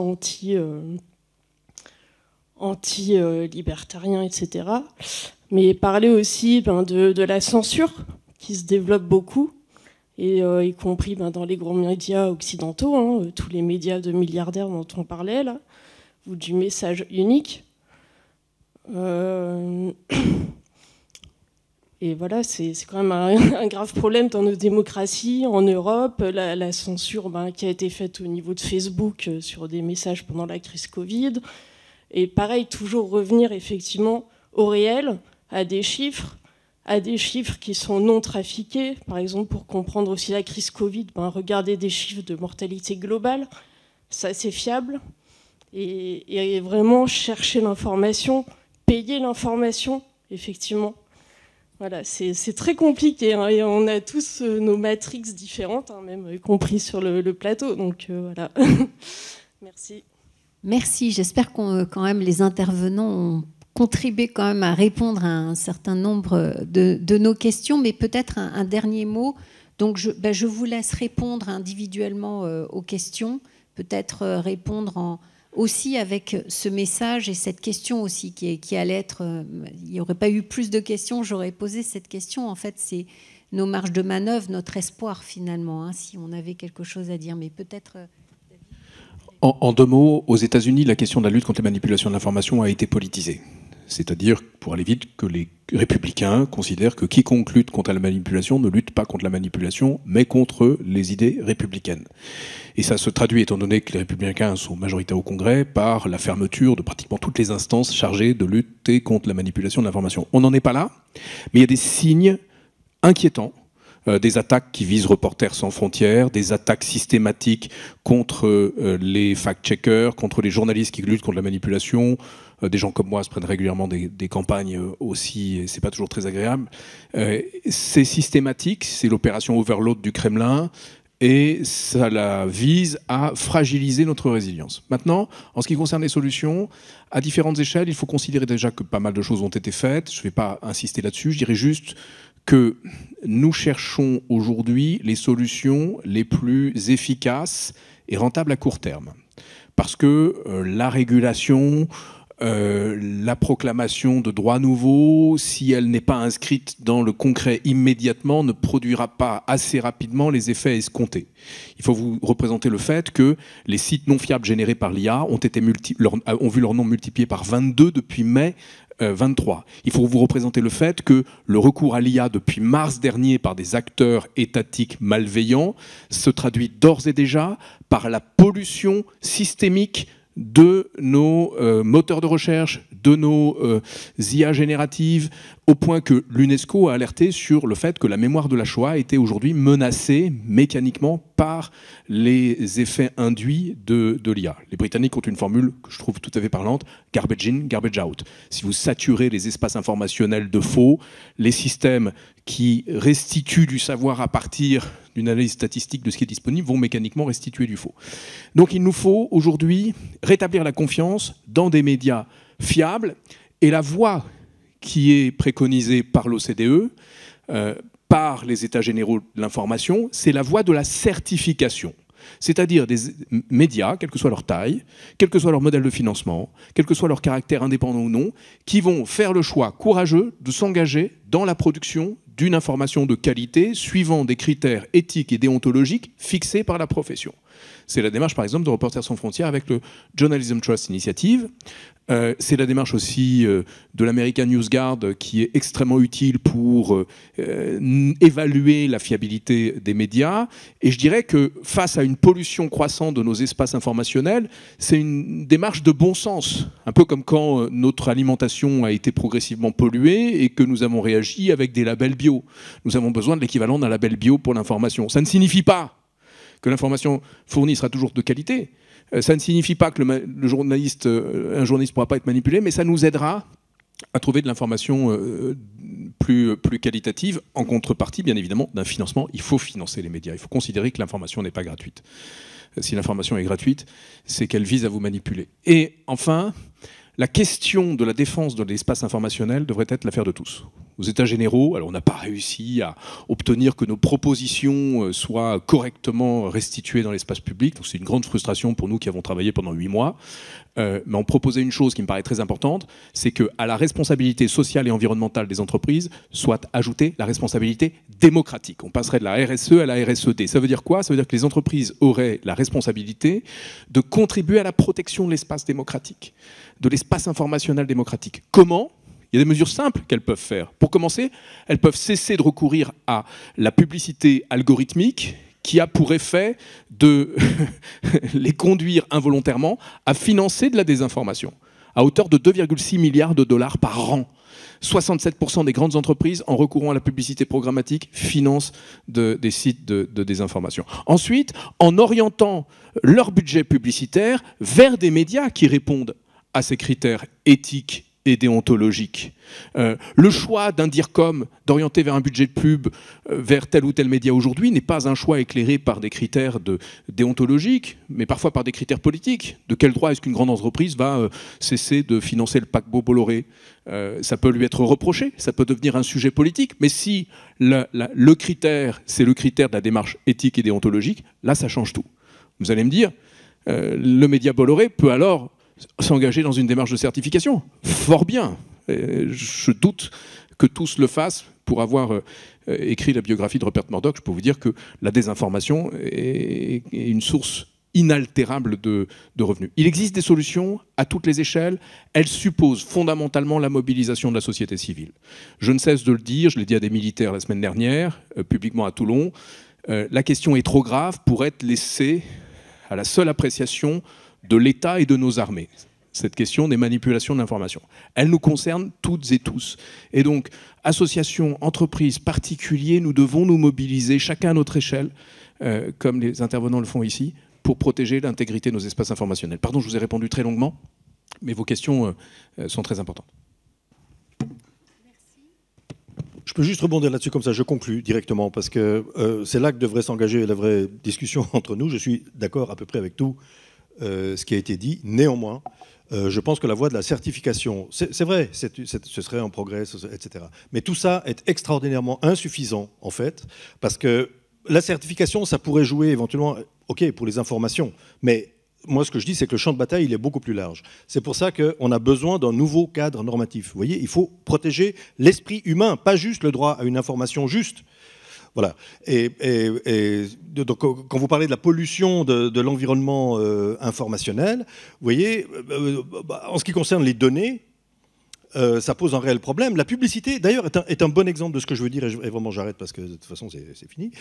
anti-libertariens, etc. Mais parler aussi de la censure qui se développe beaucoup, et y compris dans les gros médias occidentaux, hein, tous les médias de milliardaires dont on parlait, là, ou du message unique. Et voilà, c'est quand même un grave problème dans nos démocraties, en Europe, la censure qui a été faite au niveau de Facebook sur des messages pendant la crise Covid. Et pareil, toujours revenir effectivement au réel, à des chiffres qui sont non trafiqués. Par exemple, pour comprendre aussi la crise Covid, regarder des chiffres de mortalité globale, ça c'est fiable. Et vraiment chercher l'information, payer l'information, effectivement. Voilà, c'est très compliqué, hein, et on a tous nos matrix différentes, hein, même y compris sur le plateau. Donc voilà. Merci. Merci. J'espère quand même les intervenants ont contribué quand même à répondre à un certain nombre de nos questions, mais peut-être un dernier mot. Donc je vous laisse répondre individuellement aux questions, peut-être répondre aussi avec ce message et cette question aussi qui allait être... il n'y aurait pas eu plus de questions, j'aurais posé cette question. En fait, c'est nos marges de manœuvre, notre espoir finalement, hein, si on avait quelque chose à dire, mais peut-être... En deux mots, aux États-Unis, la question de la lutte contre les manipulations de l'information a été politisée. C'est-à-dire, pour aller vite, que les républicains considèrent que quiconque lutte contre la manipulation ne lutte pas contre la manipulation, mais contre les idées républicaines. Et ça se traduit, étant donné que les républicains sont majoritaires au Congrès, par la fermeture de pratiquement toutes les instances chargées de lutter contre la manipulation de l'information. On n'en est pas là, mais il y a des signes inquiétants. Des attaques qui visent Reporters sans frontières, des attaques systématiques contre les fact-checkers, contre les journalistes qui luttent contre la manipulation. Des gens comme moi se prennent régulièrement des campagnes aussi, et c'est pas toujours très agréable. C'est systématique, c'est l'opération Overload du Kremlin, et ça vise à fragiliser notre résilience. Maintenant, en ce qui concerne les solutions, à différentes échelles, il faut considérer déjà que pas mal de choses ont été faites. Je ne vais pas insister là-dessus, je dirais juste que nous cherchons aujourd'hui les solutions les plus efficaces et rentables à court terme. Parce que la régulation, la proclamation de droits nouveaux, si elle n'est pas inscrite dans le concret immédiatement, ne produira pas assez rapidement les effets escomptés. Il faut vous représenter le fait que les sites non fiables générés par l'IA ont vu leur nombre multiplié par 22 depuis mai 23. Il faut vous représenter le fait que le recours à l'IA depuis mars dernier par des acteurs étatiques malveillants se traduit d'ores et déjà par la pollution systémique de nos moteurs de recherche, de nos IA génératives, au point que l'UNESCO a alerté sur le fait que la mémoire de la Shoah était aujourd'hui menacée mécaniquement par les effets induits de l'IA. Les Britanniques ont une formule que je trouve tout à fait parlante, garbage in, garbage out. Si vous saturez les espaces informationnels de faux, les systèmes qui restituent du savoir à partir d'une analyse statistique de ce qui est disponible vont mécaniquement restituer du faux. Donc il nous faut aujourd'hui rétablir la confiance dans des médias fiables, et la voie qui est préconisée par l'OCDE, par les États généraux de l'information, c'est la voie de la certification. C'est-à-dire des médias, quelle que soit leur taille, quel que soit leur modèle de financement, quel que soit leur caractère indépendant ou non, qui vont faire le choix courageux de s'engager dans la production d'une information de qualité suivant des critères éthiques et déontologiques fixés par la profession. C'est la démarche, par exemple, de Reporters sans frontières avec le Journalism Trust Initiative. C'est la démarche aussi de l'American News Guard qui est extrêmement utile pour évaluer la fiabilité des médias. Et je dirais que face à une pollution croissante de nos espaces informationnels, c'est une démarche de bon sens. Un peu comme quand notre alimentation a été progressivement polluée et que nous avons réagi avec des labels bio. Nous avons besoin de l'équivalent d'un label bio pour l'information. Ça ne signifie pas que l'information fournie sera toujours de qualité. Ça ne signifie pas que un journaliste ne pourra pas être manipulé, mais ça nous aidera à trouver de l'information plus qualitative, en contrepartie, bien évidemment, d'un financement. Il faut financer les médias. Il faut considérer que l'information n'est pas gratuite. Si l'information est gratuite, c'est qu'elle vise à vous manipuler. Et enfin, la question de la défense de l'espace informationnel devrait être l'affaire de tous. Aux États généraux, alors on n'a pas réussi à obtenir que nos propositions soient correctement restituées dans l'espace public, donc c'est une grande frustration pour nous qui avons travaillé pendant 8 mois, mais on proposait une chose qui me paraît très importante, c'est qu'à la responsabilité sociale et environnementale des entreprises soit ajoutée la responsabilité démocratique. On passerait de la RSE à la RSED. Ça veut dire quoi? Ça veut dire que les entreprises auraient la responsabilité de contribuer à la protection de l'espace démocratique, de l'espace informationnel démocratique. Comment? Il y a des mesures simples qu'elles peuvent faire. Pour commencer, elles peuvent cesser de recourir à la publicité algorithmique qui a pour effet de les conduire involontairement à financer de la désinformation, à hauteur de 2,6 milliards de dollars par an. 67% des grandes entreprises, en recourant à la publicité programmatique, financent des sites de désinformation. Ensuite, en orientant leur budget publicitaire vers des médias qui répondent à ces critères éthiques et déontologique. Le choix d'un DIRCOM d'orienter vers un budget de pub vers tel ou tel média aujourd'hui n'est pas un choix éclairé par des critères déontologiques, mais parfois par des critères politiques. De quel droit est-ce qu'une grande entreprise va cesser de financer le paquebot Bolloré? Ça peut lui être reproché, ça peut devenir un sujet politique, mais si le critère, c'est le critère de la démarche éthique et déontologique, là ça change tout. Vous allez me dire, le média Bolloré peut alors s'engager dans une démarche de certification. Fort bien. Je doute que tous le fassent. Pour avoir écrit la biographie de Rupert Murdoch, je peux vous dire que la désinformation est une source inaltérable de revenus. Il existe des solutions à toutes les échelles. Elles supposent fondamentalement la mobilisation de la société civile. Je ne cesse de le dire, je l'ai dit à des militaires la semaine dernière, publiquement à Toulon, la question est trop grave pour être laissée à la seule appréciation de l'État et de nos armées. Cette question des manipulations de l'information. Elle nous concerne toutes et tous. Et donc, associations, entreprises, particuliers, nous devons nous mobiliser, chacun à notre échelle, comme les intervenants le font ici, pour protéger l'intégrité de nos espaces informationnels. Pardon, je vous ai répondu très longuement, mais vos questions sont très importantes. Je peux juste rebondir là-dessus, comme ça je conclus directement, parce que c'est là que devrait s'engager la vraie discussion entre nous. Je suis d'accord à peu près avec tout ce qui a été dit. Néanmoins, je pense que la voie de la certification, c'est vrai, ce serait un progrès, etc. Mais tout ça est extraordinairement insuffisant, en fait, parce que la certification, ça pourrait jouer éventuellement, ok, pour les informations, mais moi, ce que je dis, c'est que le champ de bataille, il est beaucoup plus large. C'est pour ça qu'on a besoin d'un nouveau cadre normatif. Vous voyez, il faut protéger l'esprit humain, pas juste le droit à une information juste. Voilà. Et donc, quand vous parlez de la pollution de l'environnement informationnel, vous voyez, en ce qui concerne les données, ça pose un réel problème. La publicité, d'ailleurs, est un bon exemple de ce que je veux dire, et vraiment j'arrête parce que de toute façon, c'est fini.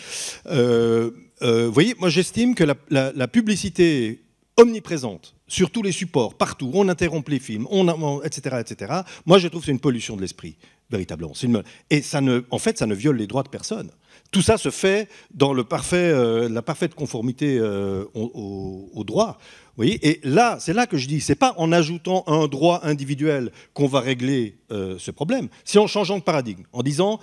Vous voyez, moi j'estime que la publicité omniprésente, sur tous les supports, partout, on interrompt les films, etc., etc., moi je trouve que c'est une pollution de l'esprit, véritablement. Et ça en fait, ça ne viole les droits de personne. Tout ça se fait dans la parfaite conformité au droit. Vous voyez, et là, c'est là que je dis, c'est pas en ajoutant un droit individuel qu'on va régler ce problème, c'est en changeant de paradigme, en disant,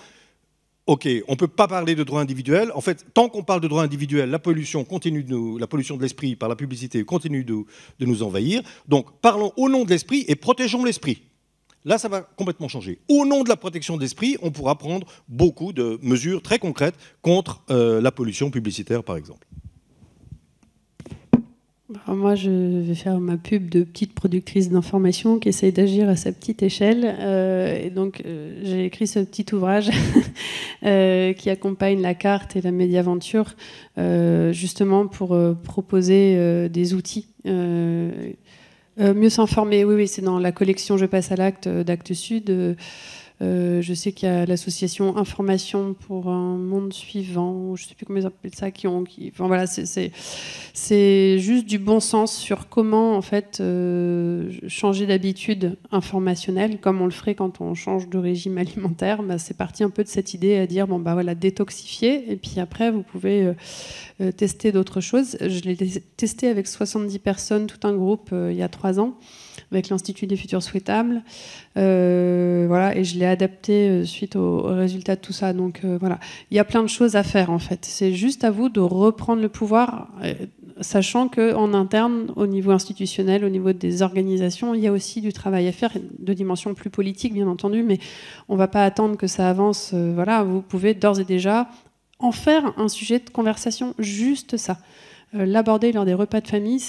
ok, on ne peut pas parler de droit individuel. En fait, tant qu'on parle de droit individuel, la pollution de l'esprit par la publicité continue de nous envahir. Donc, parlons au nom de l'esprit et protégeons l'esprit. Là, ça va complètement changer. Au nom de la protection de l'esprit, on pourra prendre beaucoup de mesures très concrètes contre la pollution publicitaire, par exemple. Alors moi, je vais faire ma pub de petite productrice d'information qui essaye d'agir à sa petite échelle. Et donc, j'ai écrit ce petit ouvrage qui accompagne la carte et la médiaventure, justement pour proposer des outils. Mieux s'informer, oui, c'est dans la collection Je passe à l'acte d'Actes Sud. Je sais qu'il y a l'association Information pour un monde suivant, je ne sais plus comment ils appellent ça, enfin voilà, c'est juste du bon sens sur comment en fait changer d'habitude informationnelle, comme on le ferait quand on change de régime alimentaire. Bah, c'est parti un peu de cette idée à dire bon bah voilà, détoxifier, et puis après vous pouvez tester d'autres choses. Je l'ai testé avec 70 personnes, tout un groupe il y a 3 ans. Avec l'Institut des Futurs Souhaitables. Voilà, et je l'ai adapté suite aux résultats de tout ça. Donc voilà, il y a plein de choses à faire en fait. C'est juste à vous de reprendre le pouvoir, sachant qu'en interne, au niveau institutionnel, au niveau des organisations, il y a aussi du travail à faire, de dimension plus politique bien entendu, mais on ne va pas attendre que ça avance. Voilà, vous pouvez d'ores et déjà en faire un sujet de conversation, juste ça. L'aborder lors des repas de famille,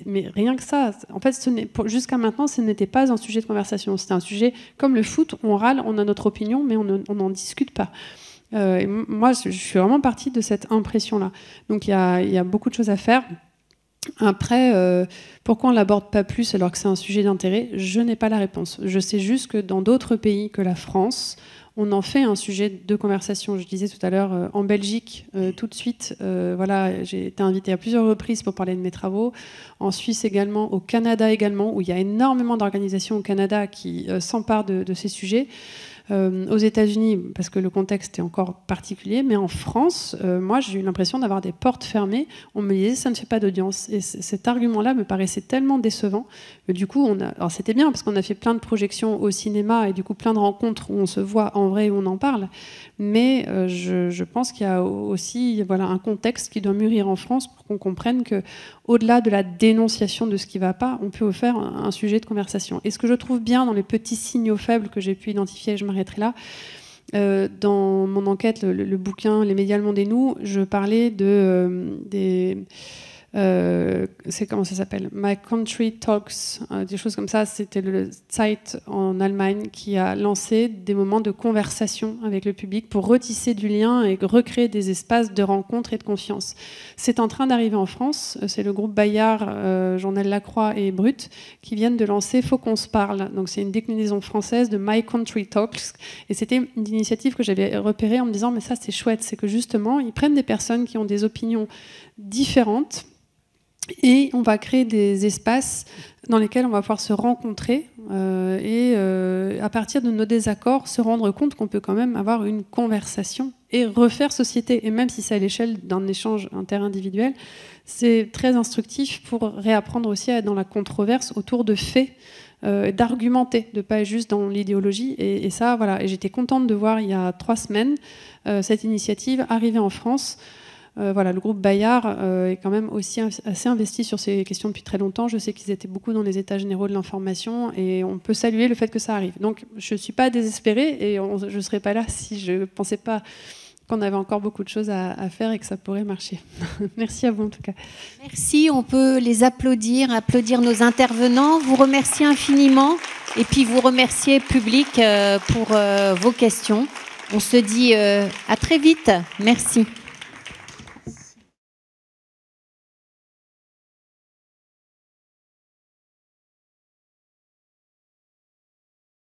mais rien que ça. En fait, jusqu'à maintenant, ce n'était pas un sujet de conversation. C'était un sujet comme le foot, on râle, on a notre opinion, mais on n'en discute pas. Et moi, je suis vraiment partie de cette impression-là. Donc, il y a beaucoup de choses à faire. Après, pourquoi on ne l'aborde pas plus alors que c'est un sujet d'intérêt? Je n'ai pas la réponse. Je sais juste que dans d'autres pays que la France, on en fait un sujet de conversation. Je disais tout à l'heure, en Belgique, tout de suite, voilà, j'ai été invitée à plusieurs reprises pour parler de mes travaux. En Suisse également, au Canada également, où il y a énormément d'organisations au Canada qui s'emparent de ces sujets. Aux États-Unis, parce que le contexte est encore particulier, mais en France, moi, j'ai eu l'impression d'avoir des portes fermées. On me disait, ça ne fait pas d'audience. Et cet argument-là me paraissait tellement décevant que du coup, alors c'était bien, parce qu'on a fait plein de projections au cinéma et du coup, plein de rencontres où on se voit en vrai, où on en parle. Mais je pense qu'il y a aussi un contexte qui doit mûrir en France pour qu'on comprenne qu'au-delà de la dénonciation de ce qui ne va pas, on peut faire un sujet de conversation. Et ce que je trouve bien dans les petits signaux faibles que j'ai pu identifier, je m'arrêterai là, dans mon enquête, le bouquin « Les médias, le monde et nous », je parlais c'est comment ça s'appelle, My Country Talks, des choses comme ça. C'était le Zeit en Allemagne qui a lancé des moments de conversation avec le public pour retisser du lien et recréer des espaces de rencontre et de confiance. C'est en train d'arriver en France. C'est le groupe Bayard, Journal Lacroix et Brut qui viennent de lancer Faut qu'on se parle. Donc c'est une déclinaison française de My Country Talks, et c'était une initiative que j'avais repérée en me disant mais ça c'est chouette, c'est que justement ils prennent des personnes qui ont des opinions différentes. Et on va créer des espaces dans lesquels on va pouvoir se rencontrer et à partir de nos désaccords, se rendre compte qu'on peut quand même avoir une conversation et refaire société. Et même si c'est à l'échelle d'un échange interindividuel, c'est très instructif pour réapprendre aussi à être dans la controverse autour de faits, d'argumenter, de ne pas être juste dans l'idéologie. Et ça, voilà. Et j'étais contente de voir il y a 3 semaines cette initiative arriver en France. Voilà, le groupe Bayard est quand même aussi assez investi sur ces questions depuis très longtemps. Je sais qu'ils étaient beaucoup dans les états généraux de l'information et on peut saluer le fait que ça arrive. Donc je ne suis pas désespérée et je ne serais pas là si je ne pensais pas qu'on avait encore beaucoup de choses à faire et que ça pourrait marcher. Merci à vous en tout cas. Merci, on peut les applaudir nos intervenants, vous remercier infiniment et puis vous remercier public pour vos questions. On se dit à très vite. Merci.